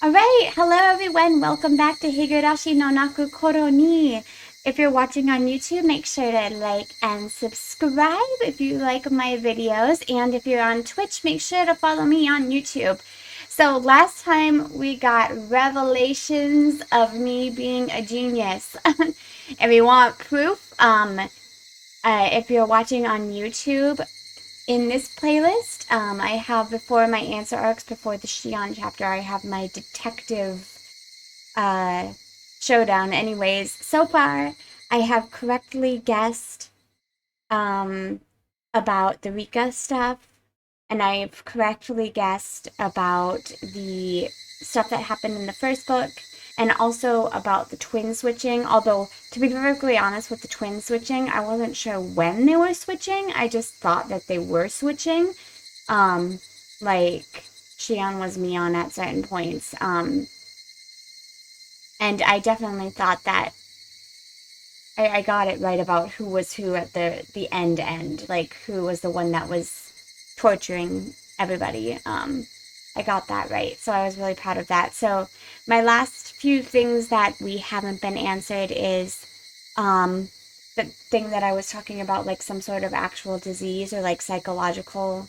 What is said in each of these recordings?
All right, hello everyone. Welcome back to Higurashi no Naku Koro ni. If you're watching on YouTube, make sure to like and subscribe if you like my videos. And if you're on Twitch, make sure to follow me on YouTube. So last time we got revelations of me being a genius. If you want proof, if you're watching on YouTube, in this playlist, I have before my answer arcs, before the Shion chapter, I have my detective uh, showdown. Anyways, so far I have correctly guessed um, about the Rika stuff, and I've correctly guessed about the stuff that happened in the first book, and also about the twin switching. Although, to be perfectly honest with the twin switching, I wasn't sure when they were switching. I just thought that they were switching. Um, like Shion was Mion at certain points. And I definitely thought that I got it right about who was who at the end, like who was the one that was torturing everybody. I got that right, so I was really proud of that. So my last few things that we haven't been answered is um, the thing that I was talking about, like some sort of actual disease or like psychological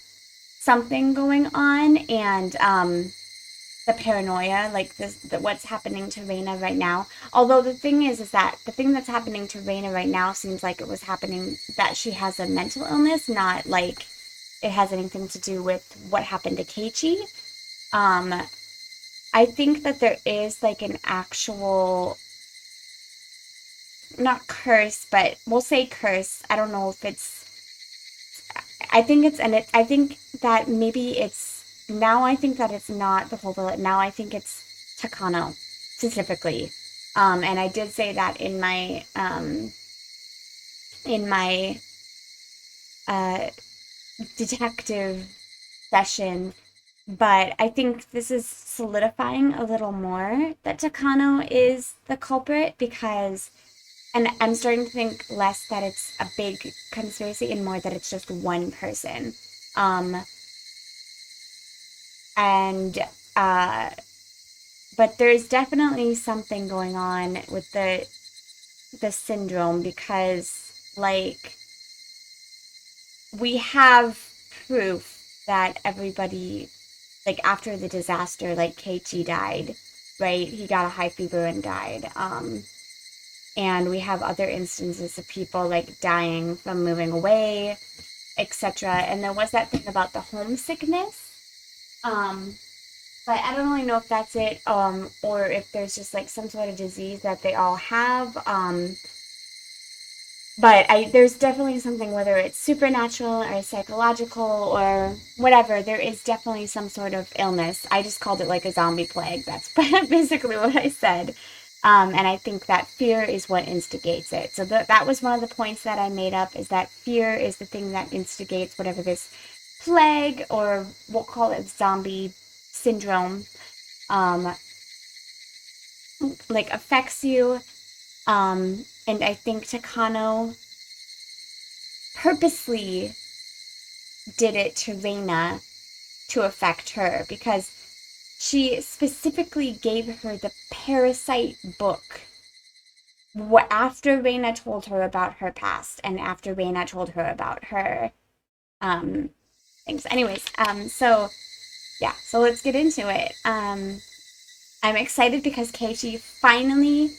something going on, and the paranoia, like what's happening to Rena right now. Although the thing is that the thing that's happening to Rena right now seems like it was happening that she has a mental illness, not like it has anything to do with what happened to Keiichi. Um, I think that there is like an actual, not curse, but we'll say curse. I don't know if it's. I think it's and it. I think that maybe it's now. I think that it's not the whole village. Now I think it's Takano specifically. And I did say that in my uh detective session, but I think this is solidifying a little more that Takano is the culprit because, and I'm starting to think less that it's a big conspiracy and more that it's just one person. Um, and uh, but there's definitely something going on with the syndrome because like we have proof that everybody, like after the disaster, like Keiichi died, right? He got a high fever and died. And we have other instances of people like dying from moving away, etc. And there was that thing about the homesickness. Um, but I don't really know if that's it, or if there's just like some sort of disease that they all have. But there's definitely something, whether it's supernatural or psychological or whatever, there is definitely some sort of illness. I just called it like a zombie plague. That's basically what I said. And I think that fear is what instigates it. So that was one of the points that I made up, is that fear is the thing that instigates whatever this plague, or we'll call it zombie syndrome, um, like affects you. And I think Takano purposely did it to Rena to affect her because she specifically gave her the parasite book after Rena told her about her past and after Rena told her about her um things. Anyways, so yeah, so let's get into it. I'm excited because Keiichi finally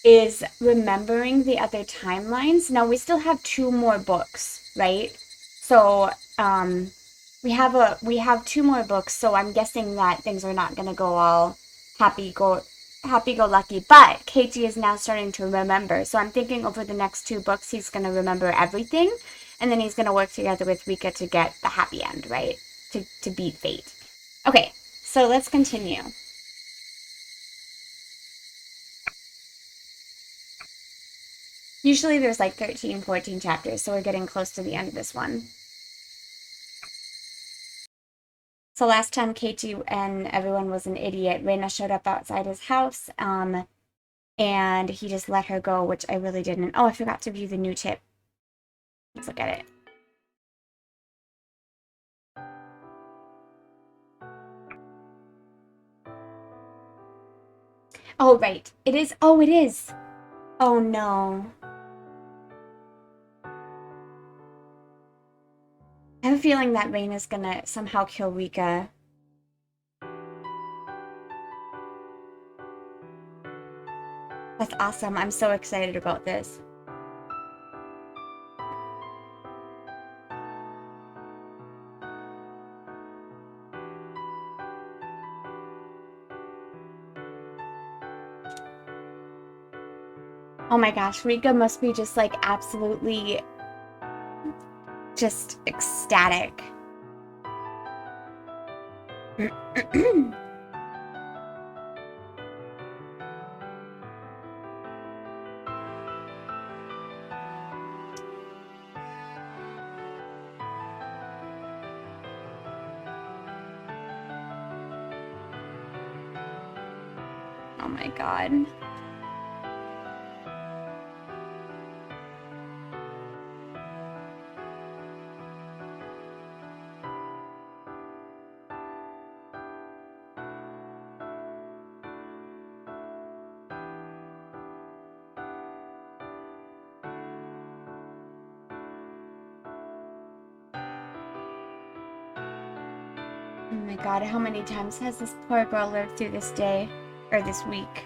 is remembering the other timelines. Now we still have two more books, right? So we have two more books, so I'm guessing that things are not gonna go all happy go happy go lucky. But Keiichi is now starting to remember. So I'm thinking over the next two books he's gonna remember everything, and then he's gonna work together with Rika to get the happy end, right? To beat fate. Okay, so let's continue. Usually there's like 13, 14 chapters, so we're getting close to the end of this one. So last time Keiichi and everyone was an idiot, Rena showed up outside his house, and he just let her go, which I really didn't. Oh, I forgot to view the new tip. Let's look at it. Oh, right. It is. Oh, it is. Oh, no. I have a feeling that Rena's gonna somehow kill Rika. That's awesome. I'm so excited about this. Oh my gosh, Rika must be just like absolutely just ecstatic. Oh my god. Oh my god, how many times has this poor girl lived through this day? Or this week?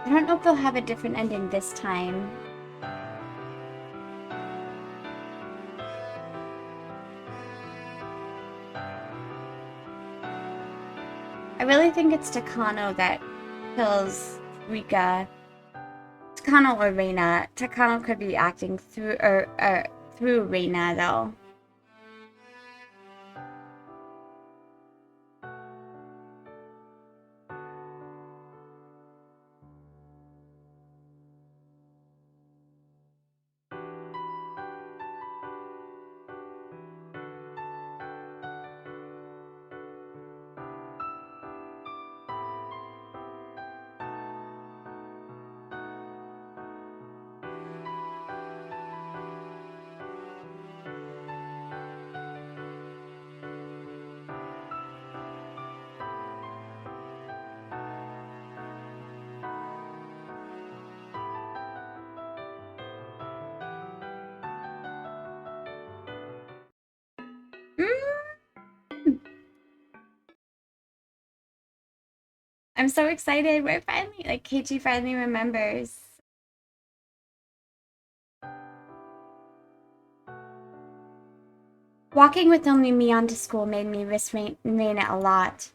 I don't know if they'll have a different ending this time. I really think it's Takano that kills Rika. Takano or Rena. Takano could be acting through through Rena though. I'm so excited. We're finally, like, Keiichi finally remembers. Walking with only Mion to school made me miss Reina a lot.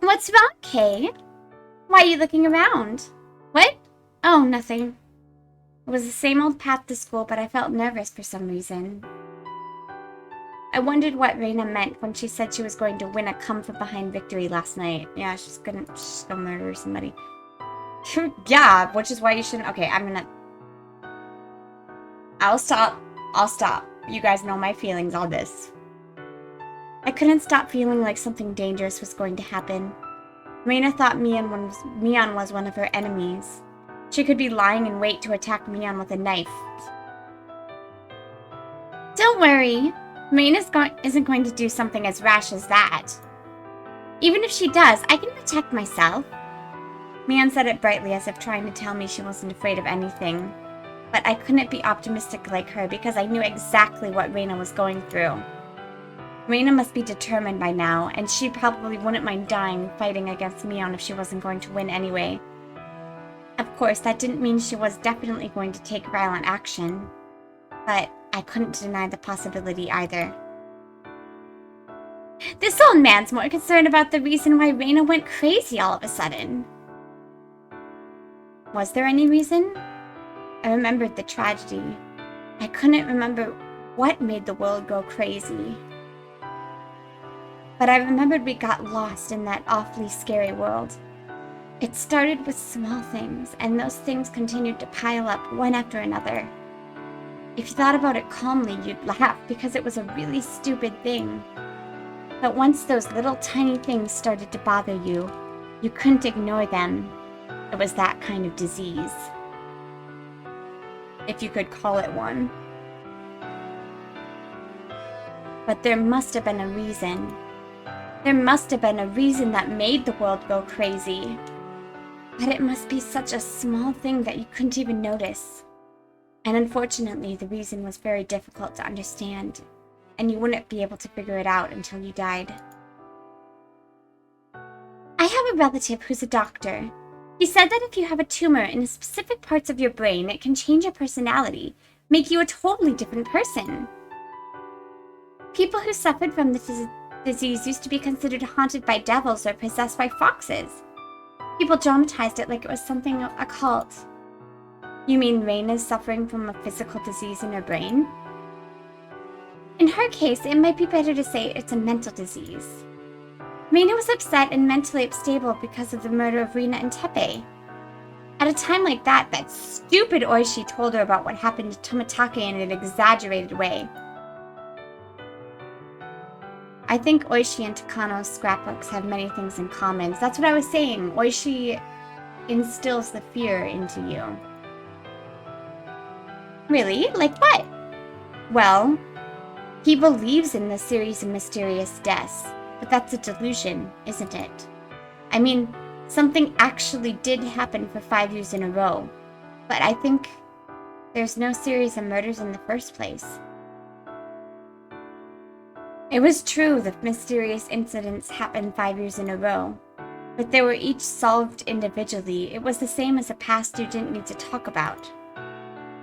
What's wrong, Kay? Why are you looking around? What? Oh, nothing. It was the same old path to school, but I felt nervous for some reason. I wondered what Rena meant when she said she was going to win a come-from-behind victory last night. Yeah, she's gonna murder somebody. Yeah, which is why you shouldn't... Okay, I'll stop. I'll stop. You guys know my feelings on this. I couldn't stop feeling like something dangerous was going to happen. Rena thought Mion was one of her enemies. She could be lying in wait to attack Mion with a knife. Don't worry. Rena isn't going to do something as rash as that. Even if she does, I can protect myself. Mion said it brightly as if trying to tell me she wasn't afraid of anything. But I couldn't be optimistic like her because I knew exactly what Rena was going through. Rena must be determined by now, and she probably wouldn't mind dying fighting against Mion if she wasn't going to win anyway. Of course, that didn't mean she was definitely going to take violent action. But I couldn't deny the possibility either. This old man's more concerned about the reason why Rena went crazy all of a sudden. Was there any reason? I remembered the tragedy. I couldn't remember what made the world go crazy. But I remembered we got lost in that awfully scary world. It started with small things, and those things continued to pile up one after another. If you thought about it calmly, you'd laugh because it was a really stupid thing. But once those little tiny things started to bother you, you couldn't ignore them. It was that kind of disease. If you could call it one. But there must have been a reason. There must have been a reason that made the world go crazy. But it must be such a small thing that you couldn't even notice. And unfortunately, the reason was very difficult to understand, and you wouldn't be able to figure it out until you died. I have a relative who's a doctor. He said that if you have a tumor in specific parts of your brain, it can change your personality, make you a totally different person. People who suffered from this disease used to be considered haunted by devils or possessed by foxes. People dramatized it like it was something occult. You mean Rena's suffering from a physical disease in her brain? In her case, it might be better to say it's a mental disease. Rena was upset and mentally unstable because of the murder of Rena and Tepe. At a time like that, that stupid Oishi told her about what happened to Tomitake in an exaggerated way. I think Oishi and Takano's scrapbooks have many things in common. That's what I was saying. Oishi instills the fear into you. Really? Like what? Well, he believes in the series of mysterious deaths, but that's a delusion, isn't it? I mean, something actually did happen for 5 years in a row, but I think there's no series of murders in the first place. It was true that mysterious incidents happened 5 years in a row, but they were each solved individually. It was the same as a past you didn't need to talk about.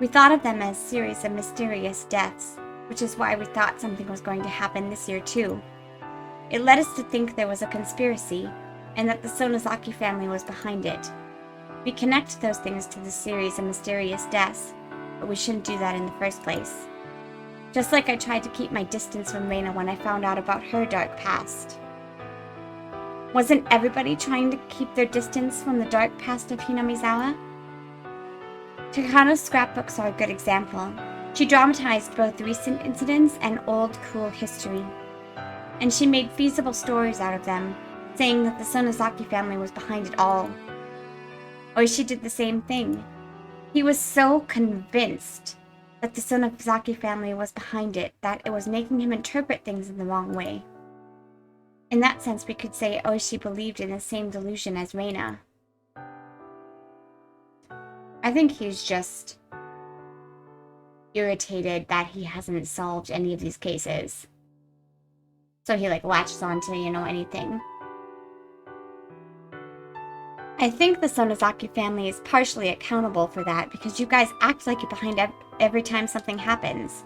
We thought of them as a series of mysterious deaths, which is why we thought something was going to happen this year too. It led us to think there was a conspiracy, and that the Sonozaki family was behind it. We connect those things to the series of mysterious deaths, but we shouldn't do that in the first place. Just like I tried to keep my distance from Rena when I found out about her dark past. Wasn't everybody trying to keep their distance from the dark past of Hinamizawa? Takano's scrapbooks are a good example. She dramatized both recent incidents and old, cool history. And she made feasible stories out of them, saying that the Sonozaki family was behind it all. Oishi did the same thing. He was so convinced that the Sonozaki family was behind it that it was making him interpret things in the wrong way. In that sense, we could say Oishi believed in the same delusion as Rena. I think he's just irritated that he hasn't solved any of these cases. So he latches on to, anything. I think the Sonozaki family is partially accountable for that because you guys act like you're behind every time something happens.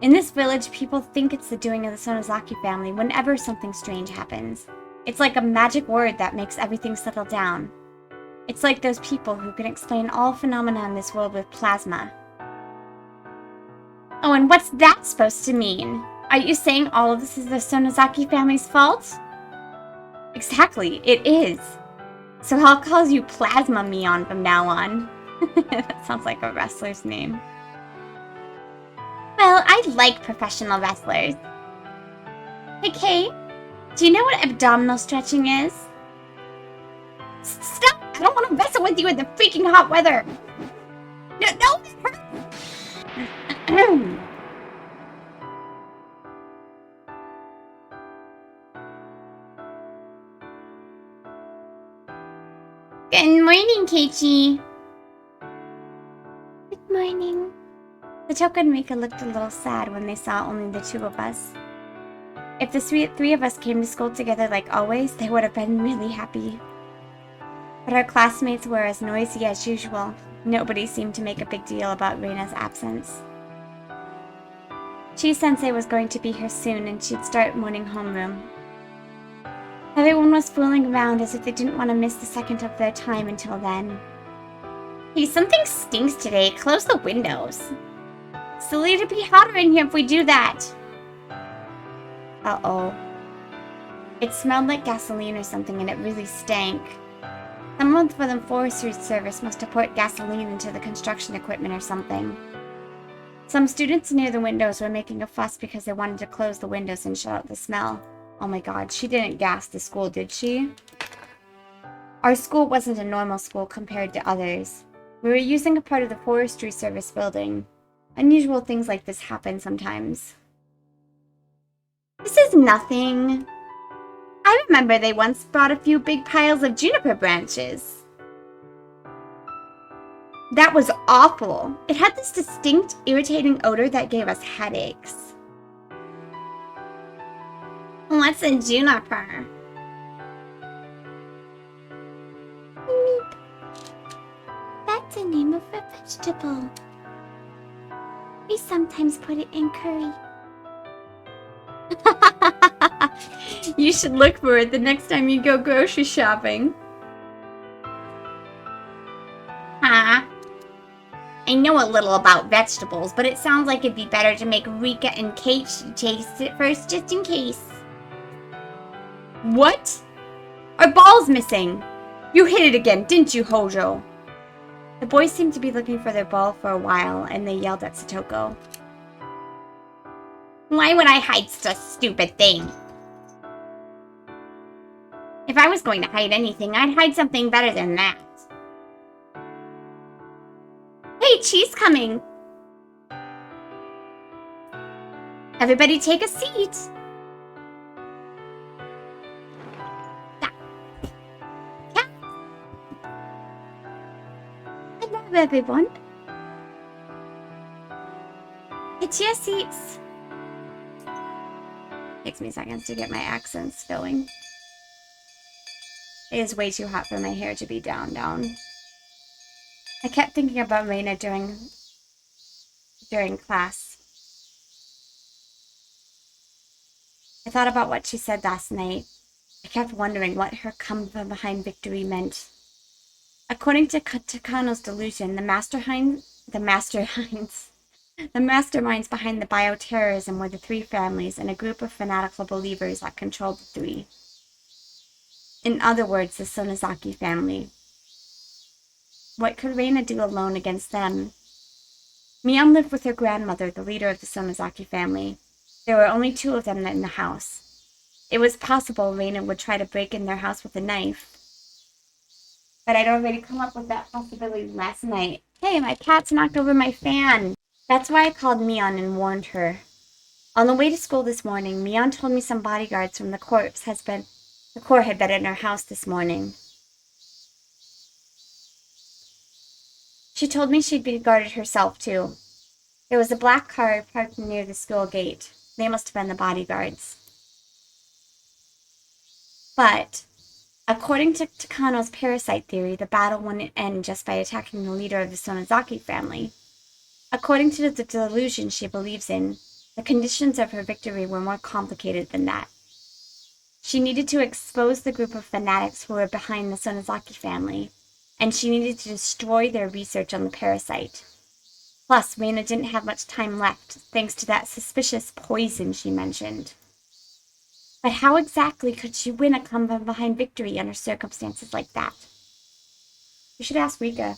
In this village, people think it's the doing of the Sonozaki family whenever something strange happens. It's like a magic word that makes everything settle down. It's like those people who can explain all phenomena in this world with plasma. Oh, and what's that supposed to mean? Are you saying all of this is the Sonozaki family's fault? Exactly, it is. So I'll call you Plasma Mion from now on. That sounds like a wrestler's name. Well, I like professional wrestlers. Hey, Kate, do you know what abdominal stretching is? Stop! I don't want to wrestle with you in the freaking hot weather! No, it hurts! Good morning, Keiichi! Good morning. The Toka and Rika looked a little sad when they saw only the two of us. If the three of us came to school together like always, they would have been really happy. But our classmates were as noisy as usual. Nobody seemed to make a big deal about Rena's absence. Chi-sensei was going to be here soon and she'd start morning homeroom. Everyone was fooling around as if they didn't want to miss the second of their time until then. Hey, something stinks today. Close the windows. Silly to be hotter in here if we do that. Uh-oh. It smelled like gasoline or something and it really stank. Someone from the forestry service must have poured gasoline into the construction equipment or something. Some students near the windows were making a fuss because they wanted to close the windows and shut out the smell. Oh my god, she didn't gas the school, did she? Our school wasn't a normal school compared to others. We were using a part of the forestry service building. Unusual things like this happen sometimes. This is nothing. I remember they once brought a few big piles of juniper branches. That was awful. It had this distinct, irritating odor that gave us headaches. What's a juniper? Meep. That's the name of a vegetable. We sometimes put it in curry. You should look for it the next time you go grocery shopping. Huh? I know a little about vegetables, but it sounds like it'd be better to make Rika and Kate taste it first, just in case. What? Our ball's missing! You hit it again, didn't you, Hojo? The boys seemed to be looking for their ball for a while, and they yelled at Satoko. Why would I hide such a stupid thing? If I was going to hide anything, I'd hide something better than that. Hey, Chi's coming! Everybody take a seat! Yeah. Hello, everyone. It's your seats. Takes me seconds to get my accents going. It is way too hot for my hair to be down. I kept thinking about Rena during class. I thought about what she said last night. I kept wondering what her come from behind victory meant. According to Takano's delusion, the masterminds behind the bioterrorism were the three families and a group of fanatical believers that controlled the three. In other words, the Sonozaki family. What could Rena do alone against them? Mion lived with her grandmother, the leader of the Sonozaki family. There were only two of them in the house. It was possible Rena would try to break in their house with a knife. But I'd already come up with that possibility last night. Hey, my cat's knocked over my fan! That's why I called Mion and warned her. On the way to school this morning, Mion told me some bodyguards from the Corps had been in her house this morning. She told me she'd be guarded herself, too. There was a black car parked near the school gate. They must have been the bodyguards. But, according to Takano's parasite theory, the battle wouldn't end just by attacking the leader of the Sonozaki family. According to the delusion she believes in, the conditions of her victory were more complicated than that. She needed to expose the group of fanatics who were behind the Sonozaki family, and she needed to destroy their research on the parasite. Plus, Rena didn't have much time left, thanks to that suspicious poison she mentioned. But how exactly could she win a come-from-behind victory under circumstances like that? You should ask Rika.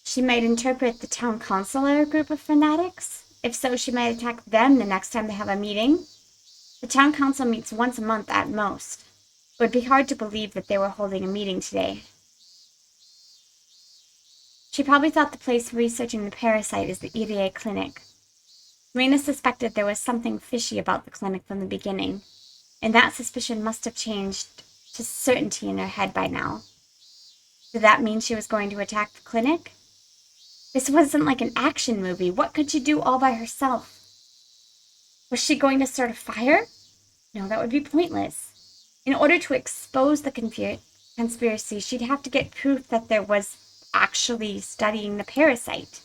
She might interpret the town council as a group of fanatics. If so, she might attack them the next time they have a meeting. The town council meets once a month at most. It would be hard to believe that they were holding a meeting today. She probably thought the place researching the parasite is the Irie clinic. Rena suspected there was something fishy about the clinic from the beginning, and that suspicion must have changed to certainty in her head by now. Did that mean she was going to attack the clinic? This wasn't like an action movie. What could she do all by herself? Was she going to start a fire? No, that would be pointless. In order to expose the conspiracy, she'd have to get proof that there was actually studying the parasite.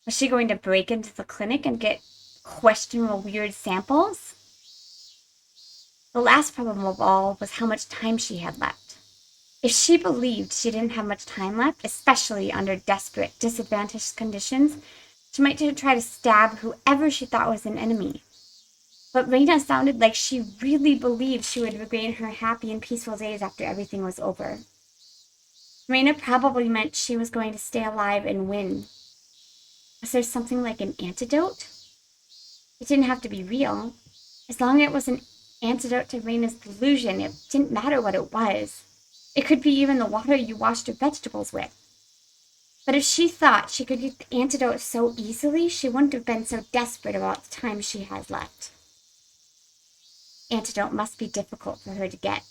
Was she going to break into the clinic and get questionable weird samples? The last problem of all was how much time she had left. If she believed she didn't have much time left, especially under desperate, disadvantaged conditions, she might try to stab whoever she thought was an enemy. But Rena sounded like she really believed she would regain her happy and peaceful days after everything was over. Rena probably meant she was going to stay alive and win. Was there something like an antidote? It didn't have to be real. As long as it was an antidote to Rena's delusion, it didn't matter what it was. It could be even the water you washed your vegetables with. But if she thought she could get the antidote so easily, she wouldn't have been so desperate about the time she had left. Antidote must be difficult for her to get.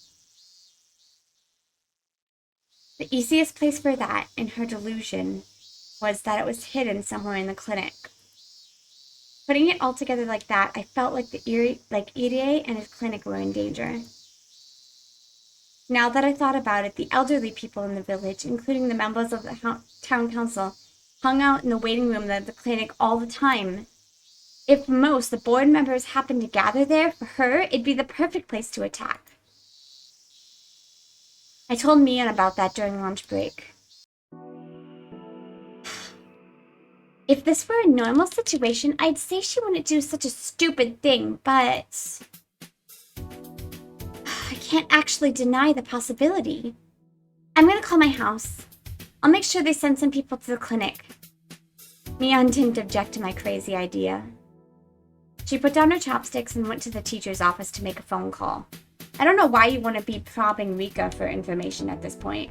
The easiest place for that, in her delusion, was that it was hidden somewhere in the clinic. Putting it all together like that, I felt like Irie and his clinic were in danger. Now that I thought about it, the elderly people in the village, including the members of the town council, hung out in the waiting room of the clinic all the time. If most the board members happened to gather there for her, it'd be the perfect place to attack. I told Mian about that during lunch break. If this were a normal situation, I'd say she wouldn't do such a stupid thing, but I can't actually deny the possibility. I'm gonna call my house. I'll make sure they send some people to the clinic. Mian didn't object to my crazy idea. She put down her chopsticks and went to the teacher's office to make a phone call. I don't know why you want to be probbing Rika for information at this point.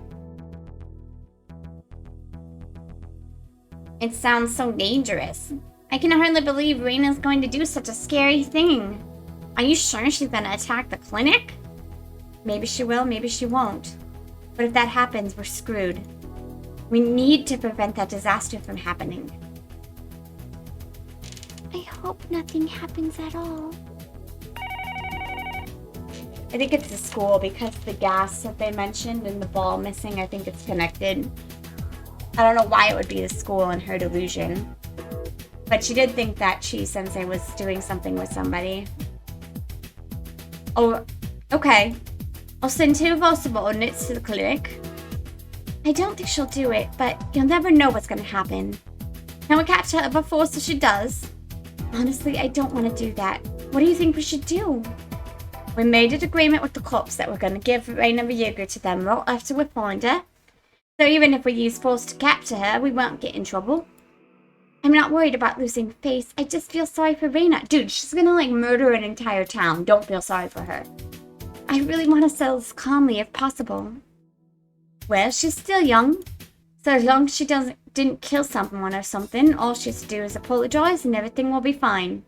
It sounds so dangerous. I can hardly believe Rena's going to do such a scary thing. Are you sure she's gonna attack the clinic? Maybe she will, maybe she won't. But if that happens, we're screwed. We need to prevent that disaster from happening. I hope nothing happens at all. I think it's the school because the gas that they mentioned and the ball missing, I think it's connected. I don't know why it would be the school and her delusion. But she did think that Chi-sensei was doing something with somebody. Oh, okay. I'll send 2 of our subordinates to the clinic. I don't think she'll do it, but you'll never know what's gonna happen. Can we catch her before so she does? Honestly, I don't want to do that. What do you think we should do? We made an agreement with the cops that we're going to give Rena Ryugu to them right after we find her. So even if we use force to capture her, we won't get in trouble. I'm not worried about losing face. I just feel sorry for Rena. Dude, she's going to murder an entire town. Don't feel sorry for her. I really want to settle this calmly if possible. Well, she's still young. So as long as she didn't kill someone or something, all she has to do is apologize and everything will be fine.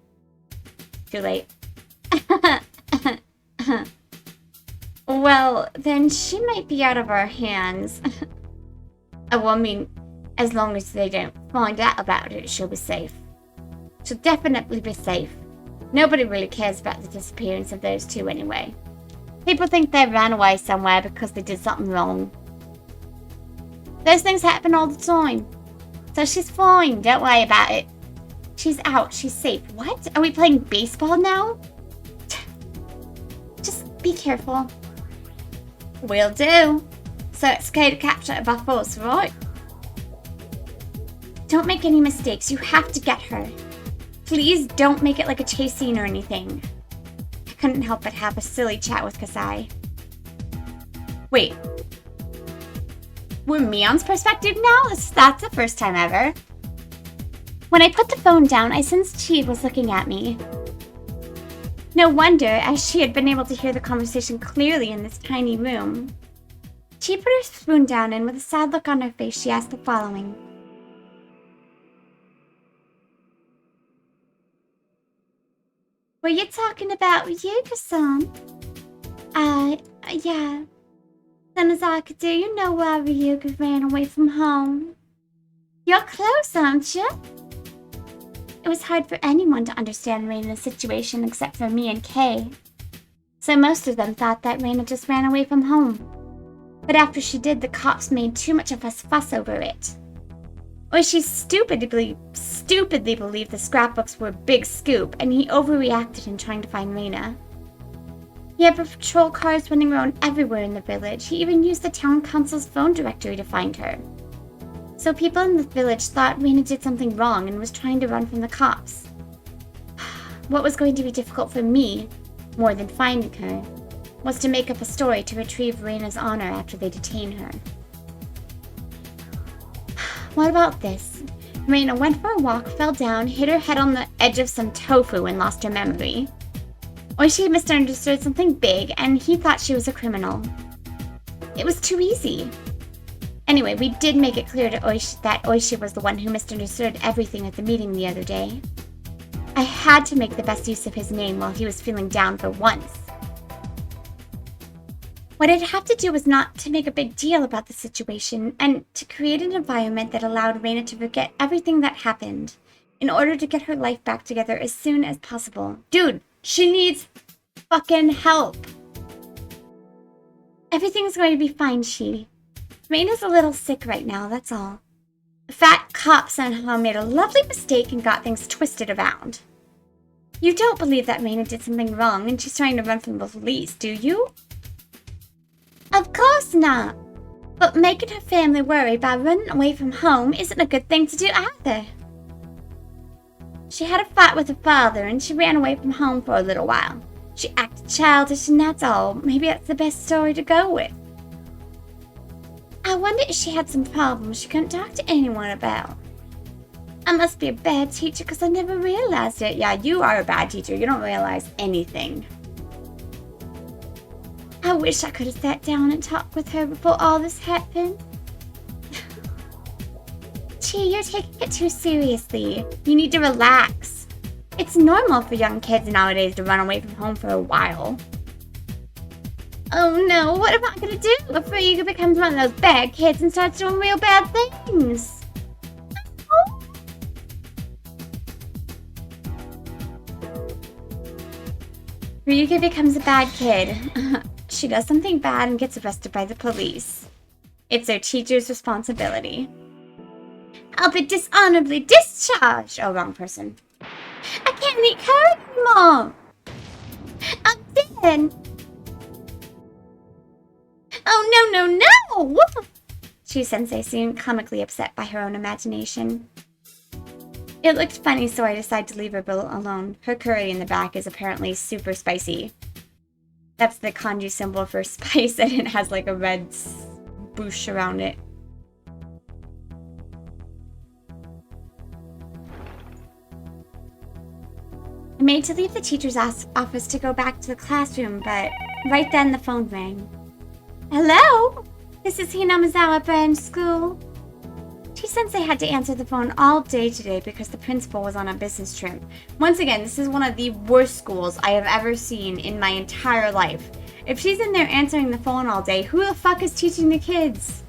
Too late. Well, then she might be out of our hands. Oh, I mean, as long as they don't find out about it, she'll be safe. She'll definitely be safe. Nobody really cares about the disappearance of those 2 anyway. People think they ran away somewhere because they did something wrong. Those things happen all the time. So she's fine, don't worry about it. She's out, she's safe. What? Are we playing baseball now? Just be careful. Will do. So it's okay to capture her by force, right? Don't make any mistakes, you have to get her. Please don't make it like a chase scene or anything. I couldn't help but have a silly chat with Kasai. Wait. We're Mion's perspective now? That's the first time ever. When I put the phone down, I sensed Chi was looking at me. No wonder, as she had been able to hear the conversation clearly in this tiny room. Chi put her spoon down and with a sad look on her face, she asked the following. Were you talking about Ryuga-san? Yeah. Tanazaki, do you know why Ryuga ran away from home? You're close, aren't you? It was hard for anyone to understand Rena's situation except for me and Kay. So most of them thought that Rena just ran away from home. But after she did, the cops made too much of a fuss over it. Or she stupidly believed the scrapbooks were a big scoop and he overreacted in trying to find Rena. He had patrol cars running around everywhere in the village. He even used the town council's phone directory to find her. So people in the village thought Rena did something wrong and was trying to run from the cops. What was going to be difficult for me, more than finding her, was to make up a story to retrieve Rena's honor after they detain her. What about this? Rena went for a walk, fell down, hit her head on the edge of some tofu, and lost her memory. Oishi misunderstood something big, and he thought she was a criminal. It was too easy. Anyway, we did make it clear to Oishi that Oishi was the one who misunderstood everything at the meeting the other day. I had to make the best use of his name while he was feeling down for once. What I'd have to do was not to make a big deal about the situation, and to create an environment that allowed Rena to forget everything that happened, in order to get her life back together as soon as possible. Dude, she needs fucking help. Everything's going to be fine, Shi. Rena's a little sick right now, that's all. The fat cop somehow made a lovely mistake and got things twisted around. You don't believe that Rena did something wrong and she's trying to run from the police, do you? Of course not. But making her family worry by running away from home isn't a good thing to do either. She had a fight with her father and she ran away from home for a little while. She acted childish and that's all. Maybe that's the best story to go with. I wonder if she had some problems she couldn't talk to anyone about. I must be a bad teacher because I never realized it. Yeah, you are a bad teacher. You don't realize anything. I wish I could have sat down and talked with her before all this happened. Gee, you're taking it too seriously. You need to relax. It's normal for young kids nowadays to run away from home for a while. Oh no, what am I gonna do if Ryuga becomes one of those bad kids and starts doing real bad things? Oh. Ryuga becomes a bad kid. She does something bad and gets arrested by the police. It's her teacher's responsibility. I'll be dishonorably discharged! Oh, wrong person. I can't eat curry anymore! I'm dead! Oh, no! Chi-sensei seemed comically upset by her own imagination. It looked funny, so I decided to leave her alone. Her curry in the back is apparently super spicy. That's the kanji symbol for spice, and it has like a red boosh around it. I made to leave the teacher's office to go back to the classroom, but right then the phone rang. Hello? This is Hinamizawa Branch School. Chi-sensei had to answer the phone all day today because the principal was on a business trip. Once again, this is one of the worst schools I have ever seen in my entire life. If she's in there answering the phone all day, who the fuck is teaching the kids?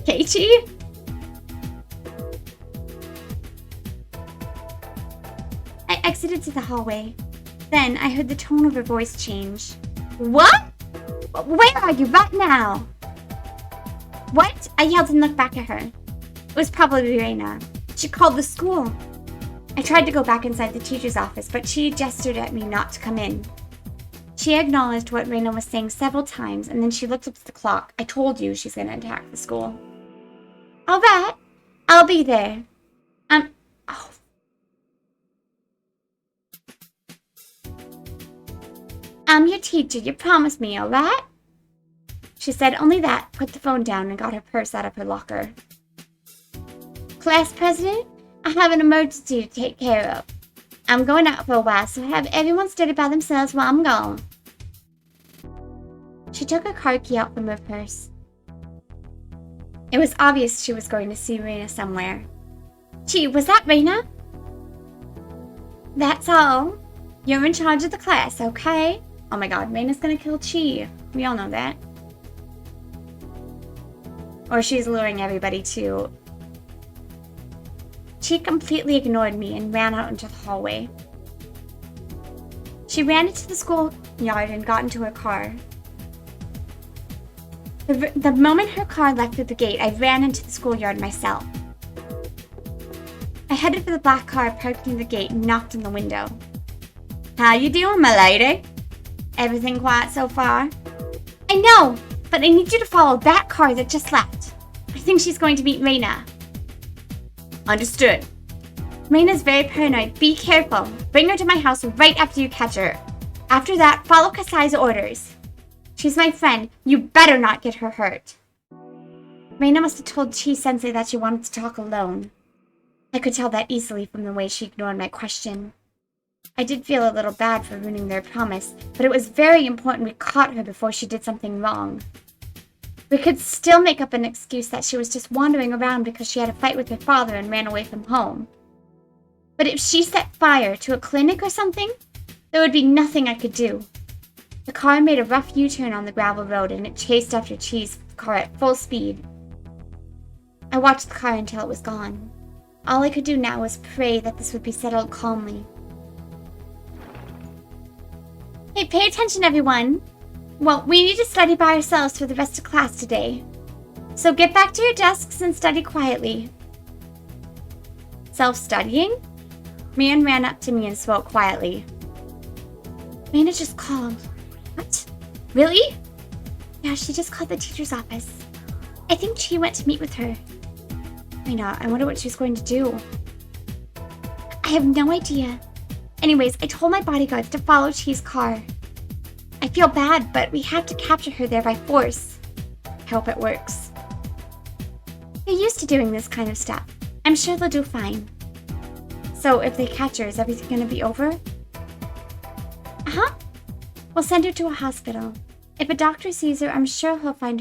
Keiichi? I exited to the hallway. Then I heard the tone of her voice change. What? Where are you right now? What? I yelled and looked back at her. It was probably Rena. She called the school. I tried to go back inside the teacher's office, but she gestured at me not to come in. She acknowledged what Rena was saying several times, and then she looked up at the clock. I told you she's going to attack the school. All right. I'll be there. Oh. I'm your teacher. You promised me, all right? She said only that, put the phone down, and got her purse out of her locker. Class president, I have an emergency to take care of. I'm going out for a while, so have everyone study by themselves while I'm gone. She took a card key out from her purse. It was obvious she was going to see Rena somewhere. Gee, was that Rena? That's all. You're in charge of the class, okay? Oh my god, Rena's gonna kill Chi. We all know that. Or she's luring everybody too. Chi completely ignored me and ran out into the hallway. She ran into the schoolyard and got into her car. The moment her car left through the gate, I ran into the schoolyard myself. I headed for the black car parked near the gate and knocked on the window. How you doing, my lady? Everything quiet so far? I know, but I need you to follow that car that just left. I think she's going to meet Rena. Understood. Rena's very paranoid. Be careful. Bring her to my house right after you catch her. After that, follow Kasai's orders. She's my friend. You better not get her hurt. Rena must have told Chi-sensei that she wanted to talk alone. I could tell that easily from the way she ignored my question. I did feel a little bad for ruining their promise, but it was very important we caught her before she did something wrong. We could still make up an excuse that she was just wandering around because she had a fight with her father and ran away from home. But if she set fire to a clinic or something, there would be nothing I could do. The car made a rough U-turn on the gravel road and it chased after Chi's car at full speed. I watched the car until it was gone. All I could do now was pray that this would be settled calmly. Hey, pay attention, everyone! Well, we need to study by ourselves for the rest of class today. So get back to your desks and study quietly. Self-studying? Rian ran up to me and spoke quietly. Rena just called. What? Really? Yeah, she just called the teacher's office. I think Chi went to meet with her. Rena, I wonder what she's going to do. I have no idea. Anyways, I told my bodyguards to follow Chi's car. I feel bad, but we have to capture her there by force. I hope it works. They're used to doing this kind of stuff. I'm sure they'll do fine. So if they catch her, is everything gonna be over? Uh-huh. We'll send her to a hospital. If a doctor sees her, I'm sure he'll find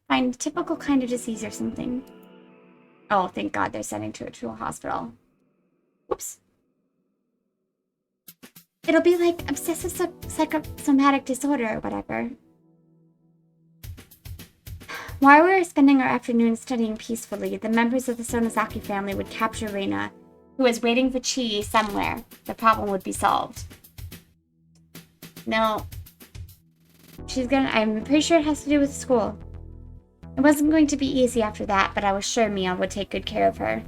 a typical kind of disease or something. Oh, thank God they're sending her to a hospital. Whoops. It'll be like obsessive psychosomatic disorder or whatever. While we were spending our afternoon studying peacefully, the members of the Sonozaki family would capture Rena, who was waiting for Chi somewhere. The problem would be solved. No. I'm pretty sure it has to do with school. It wasn't going to be easy after that, but I was sure Mia would take good care of her.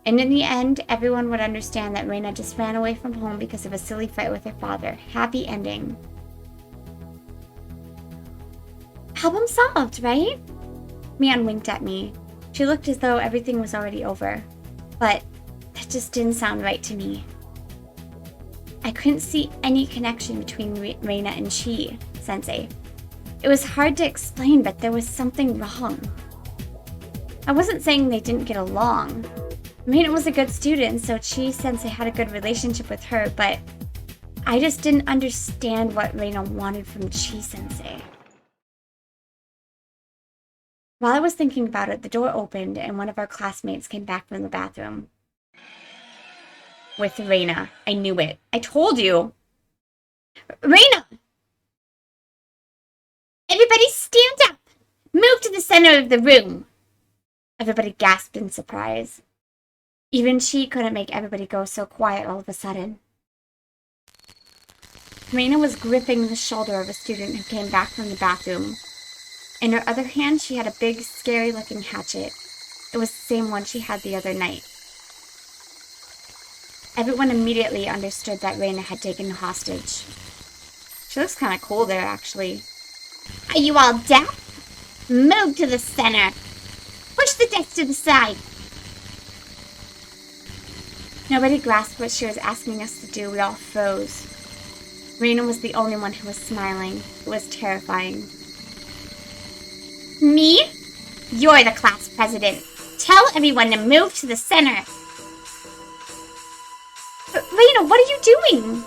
And in the end, everyone would understand that Rena just ran away from home because of a silly fight with her father. Happy ending. Problem solved, right? Mian winked at me. She looked as though everything was already over. But that just didn't sound right to me. I couldn't see any connection between Rena and Chi-sensei. It was hard to explain, but there was something wrong. I wasn't saying they didn't get along. Rena was a good student, so Chi-sensei had a good relationship with her, but I just didn't understand what Rena wanted from Chi-sensei. While I was thinking about it, the door opened and one of our classmates came back from the bathroom. With Rena. I knew it. I told you! Rena! Everybody stand up! Move to the center of the room! Everybody gasped in surprise. Even Chi couldn't make everybody go so quiet all of a sudden. Rena was gripping the shoulder of a student who came back from the bathroom. In her other hand, she had a big, scary-looking hatchet. It was the same one she had the other night. Everyone immediately understood that Rena had taken a hostage. She looks kind of cool there, actually. Are you all deaf? Move to the center. Push the desk to the side. Nobody grasped what she was asking us to do. We all froze. Rena was the only one who was smiling. It was terrifying. Me? You're the class president. Tell everyone to move to the center. Rena, what are you doing?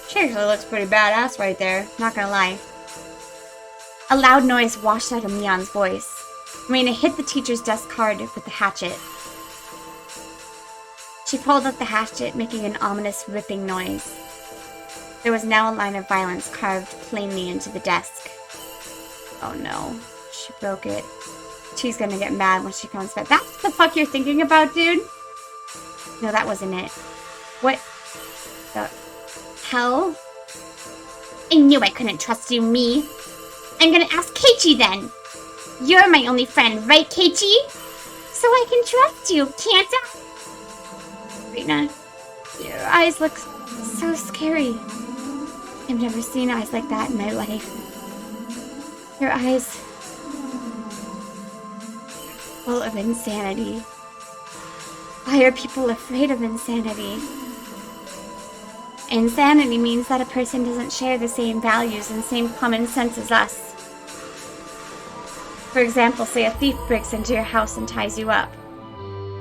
She actually looks pretty badass right there. Not gonna lie. A loud noise washed out of Mian's voice. Rena hit the teacher's desk hard with the hatchet. She pulled out the hatchet, making an ominous ripping noise. There was now a line of violence carved plainly into the desk. Oh no, she broke it. She's gonna get mad when she comes back. That's the fuck you're thinking about, dude? No, that wasn't it. What the hell? I knew I couldn't trust you, me. I'm gonna ask Keiichi then. You're my only friend, right, Keiichi? So I can trust you, can't I? Rena, your eyes look so scary. I've never seen eyes like that in my life. Your eyes full of insanity. Why are people afraid of insanity? Insanity means that a person doesn't share the same values and same common sense as us. For example, say a thief breaks into your house and ties you up.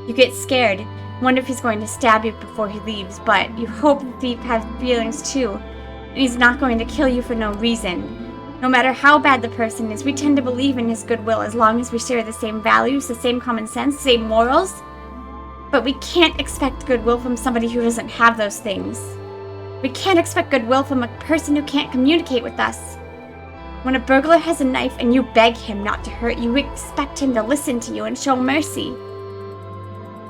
You get scared, wonder if he's going to stab you before he leaves, but you hope the thief has feelings too, and he's not going to kill you for no reason. No matter how bad the person is, we tend to believe in his goodwill as long as we share the same values, the same common sense, the same morals. But we can't expect goodwill from somebody who doesn't have those things. We can't expect goodwill from a person who can't communicate with us. When a burglar has a knife and you beg him not to hurt you, expect him to listen to you and show mercy.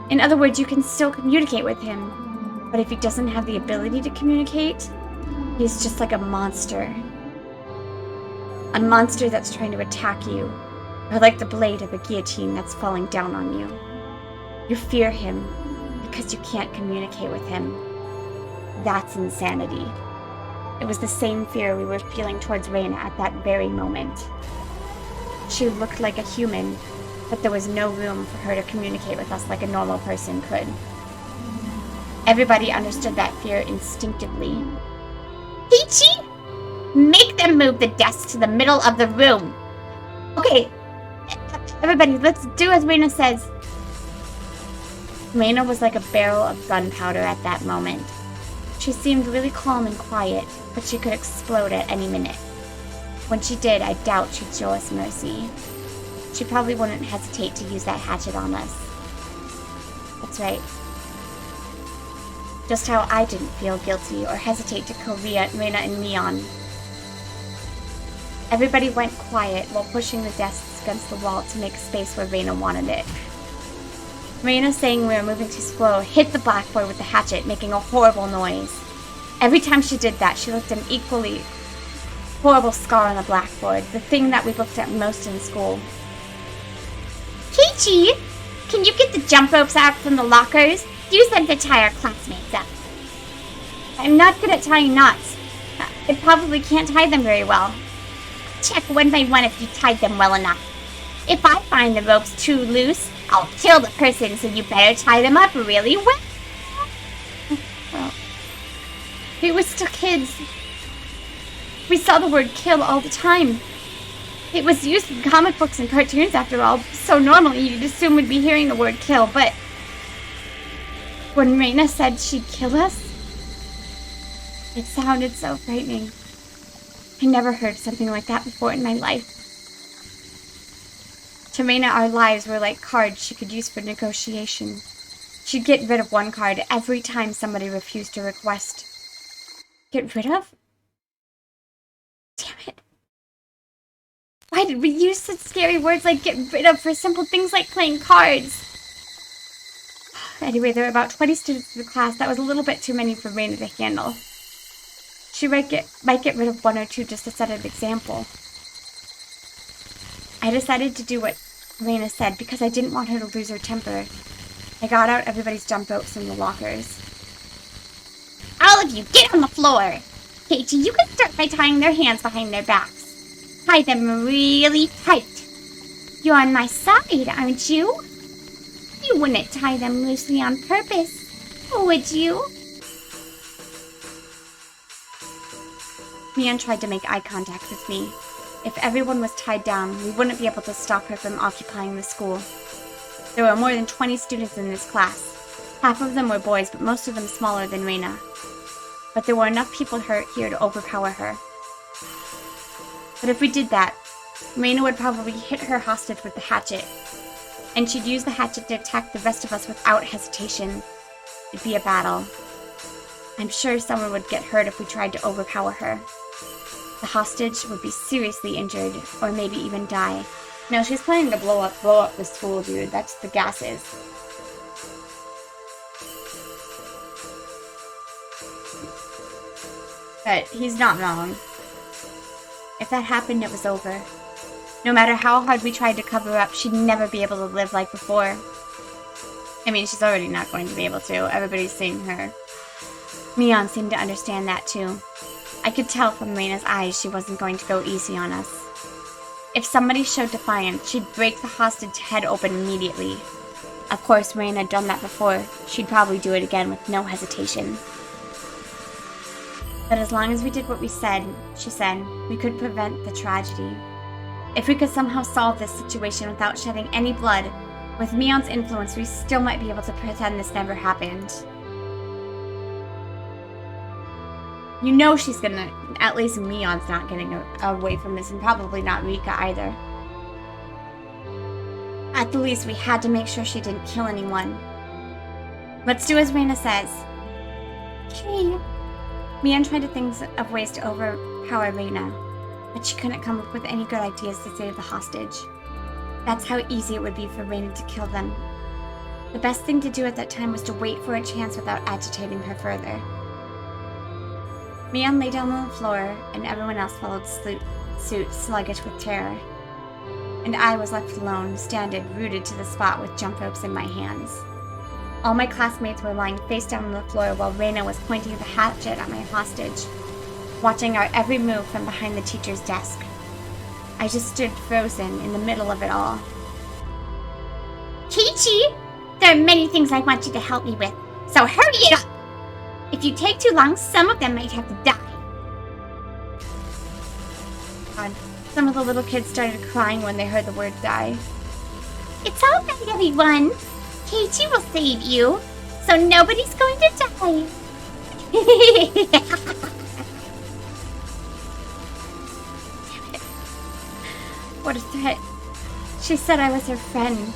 In other words, you can still communicate with him, but if he doesn't have the ability to communicate, he's just like a monster. A monster that's trying to attack you, or like the blade of a guillotine that's falling down on you. You fear him because you can't communicate with him. That's insanity. It was the same fear we were feeling towards Rena at that very moment. She looked like a human, but there was no room for her to communicate with us like a normal person could. Everybody understood that fear instinctively. Peachy! Make them move the desk to the middle of the room. Okay, everybody, let's do as Rena says. Rena was like a barrel of gunpowder at that moment. She seemed really calm and quiet, but she could explode at any minute. When she did, I doubt she'd show us mercy. She probably wouldn't hesitate to use that hatchet on us. That's right. Just how I didn't feel guilty or hesitate to kill Rena and Neon. Everybody went quiet while pushing the desks against the wall to make space where Rena wanted it. Rena, saying we were moving too slow, hit the blackboard with the hatchet, making a horrible noise. Every time she did that, she left an equally horrible scar on the blackboard, the thing that we looked at most in school. Peachy, can you get the jump ropes out from the lockers? Use them to tie our classmates up. I'm not good at tying knots. I probably can't tie them very well. Check one by one if you tied them well enough. If I find the ropes too loose, I'll kill the person, so you better tie them up really well. Well, we were still kids. We saw the word kill all the time. It was used in comic books and cartoons after all, so normally you'd assume we'd be hearing the word kill, but when Rena said she'd kill us, it sounded so frightening. I never heard something like that before in my life. To Rena, our lives were like cards she could use for negotiation. She'd get rid of one card every time somebody refused a request. Get rid of? Damn it. Why did we use such scary words like get rid of for simple things like playing cards? Anyway, there were about 20 students in the class. That was a little bit too many for Rena to handle. She might get rid of one or two just to set an example. I decided to do what Rena said because I didn't want her to lose her temper. I got out everybody's jump ropes in the lockers. All of you, get on the floor! Katie, you can start by tying their hands behind their backs. Tie them really tight. You're on my side, aren't you? You wouldn't tie them loosely on purpose, would you? Mian tried to make eye contact with me. If everyone was tied down, we wouldn't be able to stop her from occupying the school. There were more than 20 students in this class. Half of them were boys, but most of them smaller than Rena. But there were enough people here to overpower her. But if we did that, Rena would probably hit her hostage with the hatchet, and she'd use the hatchet to attack the rest of us without hesitation. It'd be a battle. I'm sure someone would get hurt if we tried to overpower her. The hostage would be seriously injured, or maybe even die. No, she's planning to blow up the school, dude. That's the gases. But he's not wrong. If that happened, it was over. No matter how hard we tried to cover up, she'd never be able to live like before. I mean, she's already not going to be able to. Everybody's seeing her. Mian seemed to understand that too. I could tell from Rena's eyes she wasn't going to go easy on us. If somebody showed defiance, she'd break the hostage head open immediately. Of course, Rena had done that before. She'd probably do it again with no hesitation. But as long as we did what she said, we could prevent the tragedy. If we could somehow solve this situation without shedding any blood, with Mion's influence, we still might be able to pretend this never happened. You know she's gonna, at least Mion's not getting away from this, and probably not Rika either. At the least, we had to make sure she didn't kill anyone. Let's do as Rena says. Okay. Mion tried to think of ways to overpower Rena, but she couldn't come up with any good ideas to save the hostage. That's how easy it would be for Rena to kill them. The best thing to do at that time was to wait for a chance without agitating her further. Mion lay down on the floor, and everyone else followed suit, sluggish with terror. And I was left alone, standing rooted to the spot with jump ropes in my hands. All my classmates were lying face down on the floor while Rena was pointing the hatchet at my hostage, watching our every move from behind the teacher's desk. I just stood frozen in the middle of it all. Kichi! There are many things I want you to help me with, so hurry it up! If you take too long, some of them might have to die. God, some of the little kids started crying when they heard the word die. It's all right, everyone. Kichi will save you, so nobody's going to die. What a threat. She said I was her friend,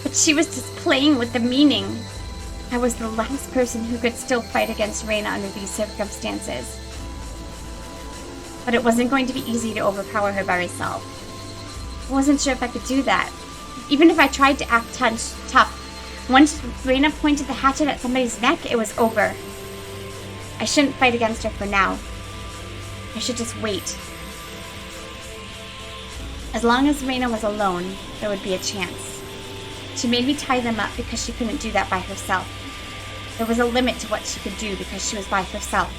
but she was just playing with the meaning. I was the last person who could still fight against Rena under these circumstances. But it wasn't going to be easy to overpower her by myself. I wasn't sure if I could do that. Even if I tried to act tough, once Rena pointed the hatchet at somebody's neck, it was over. I shouldn't fight against her for now. I should just wait. As long as Rena was alone, there would be a chance. She made me tie them up because she couldn't do that by herself. There was a limit to what she could do because she was by herself.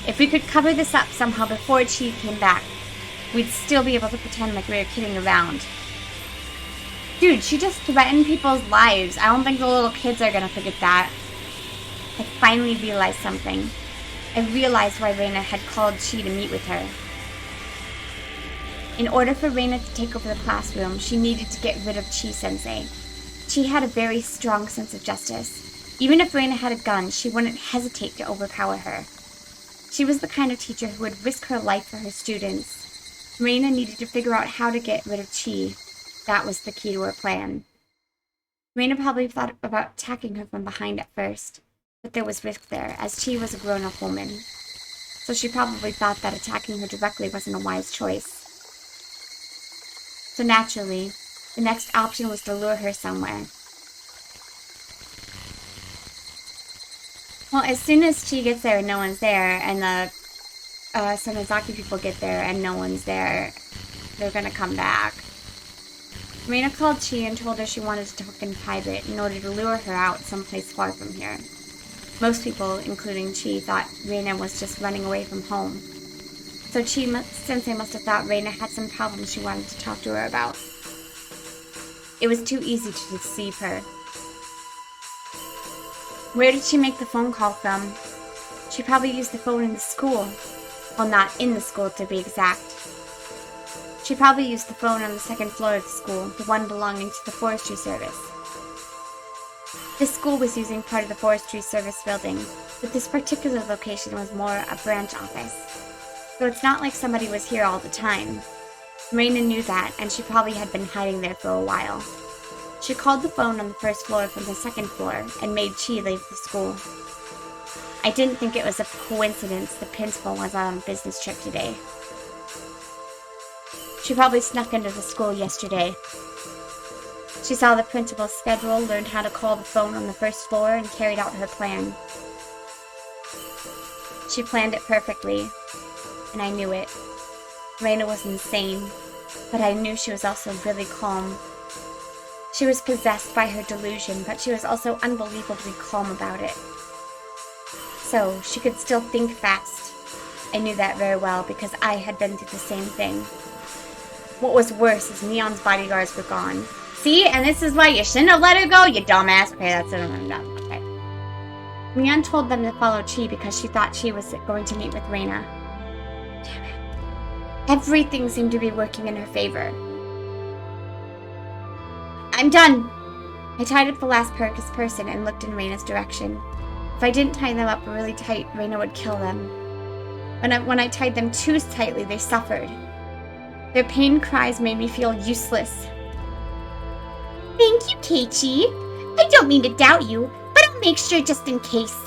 If we could cover this up somehow before Chi came back, we'd still be able to pretend like we were kidding around. Dude, she just threatened people's lives. I don't think the little kids are gonna forget that. I finally realized something. I realized why Rena had called Chi to meet with her. In order for Rena to take over the classroom, she needed to get rid of Chi-sensei. Chi had a very strong sense of justice. Even if Rena had a gun, she wouldn't hesitate to overpower her. She was the kind of teacher who would risk her life for her students. Rena needed to figure out how to get rid of Chi. That was the key to her plan. Rena probably thought about attacking her from behind at first, but there was risk there, as Chi was a grown-up woman. So she probably thought that attacking her directly wasn't a wise choice. So naturally, the next option was to lure her somewhere. Well, as soon as Chi gets there and no one's there, and the Sonozaki people get there and no one's there, they're gonna come back. Rena called Chi and told her she wanted to talk in private in order to lure her out someplace far from here. Most people, including Chi, thought Rena was just running away from home. So Chi-sensei must have thought Rena had some problems she wanted to talk to her about. It was too easy to deceive her. Where did she make the phone call from? She probably used the phone in the school. Well, not in the school to be exact. She probably used the phone on the second floor of the school, the one belonging to the Forestry Service. This school was using part of the Forestry Service building, but this particular location was more a branch office. So it's not like somebody was here all the time. Rena knew that, and she probably had been hiding there for a while. She called the phone on the first floor from the second floor and made Chi leave the school. I didn't think it was a coincidence the principal was on a business trip today. She probably snuck into the school yesterday. She saw the principal's schedule, learned how to call the phone on the first floor, and carried out her plan. She planned it perfectly, and I knew it. Rena was insane, but I knew she was also really calm. She was possessed by her delusion, but she was also unbelievably calm about it. So, she could still think fast. I knew that very well because I had been through the same thing. What was worse is Neon's bodyguards were gone. See? And this is why you shouldn't have let her go, you dumbass. Okay, that's it. I'm done. Okay. Neon told them to follow Chi because she thought she was going to meet with Rena. Damn it. Everything seemed to be working in her favor. I'm done! I tied up the last person and looked in Rena's direction. If I didn't tie them up really tight, Rena would kill them. When I tied them too tightly, they suffered. Their pain cries made me feel useless. Thank you, Keiichi. I don't mean to doubt you, but I'll make sure just in case.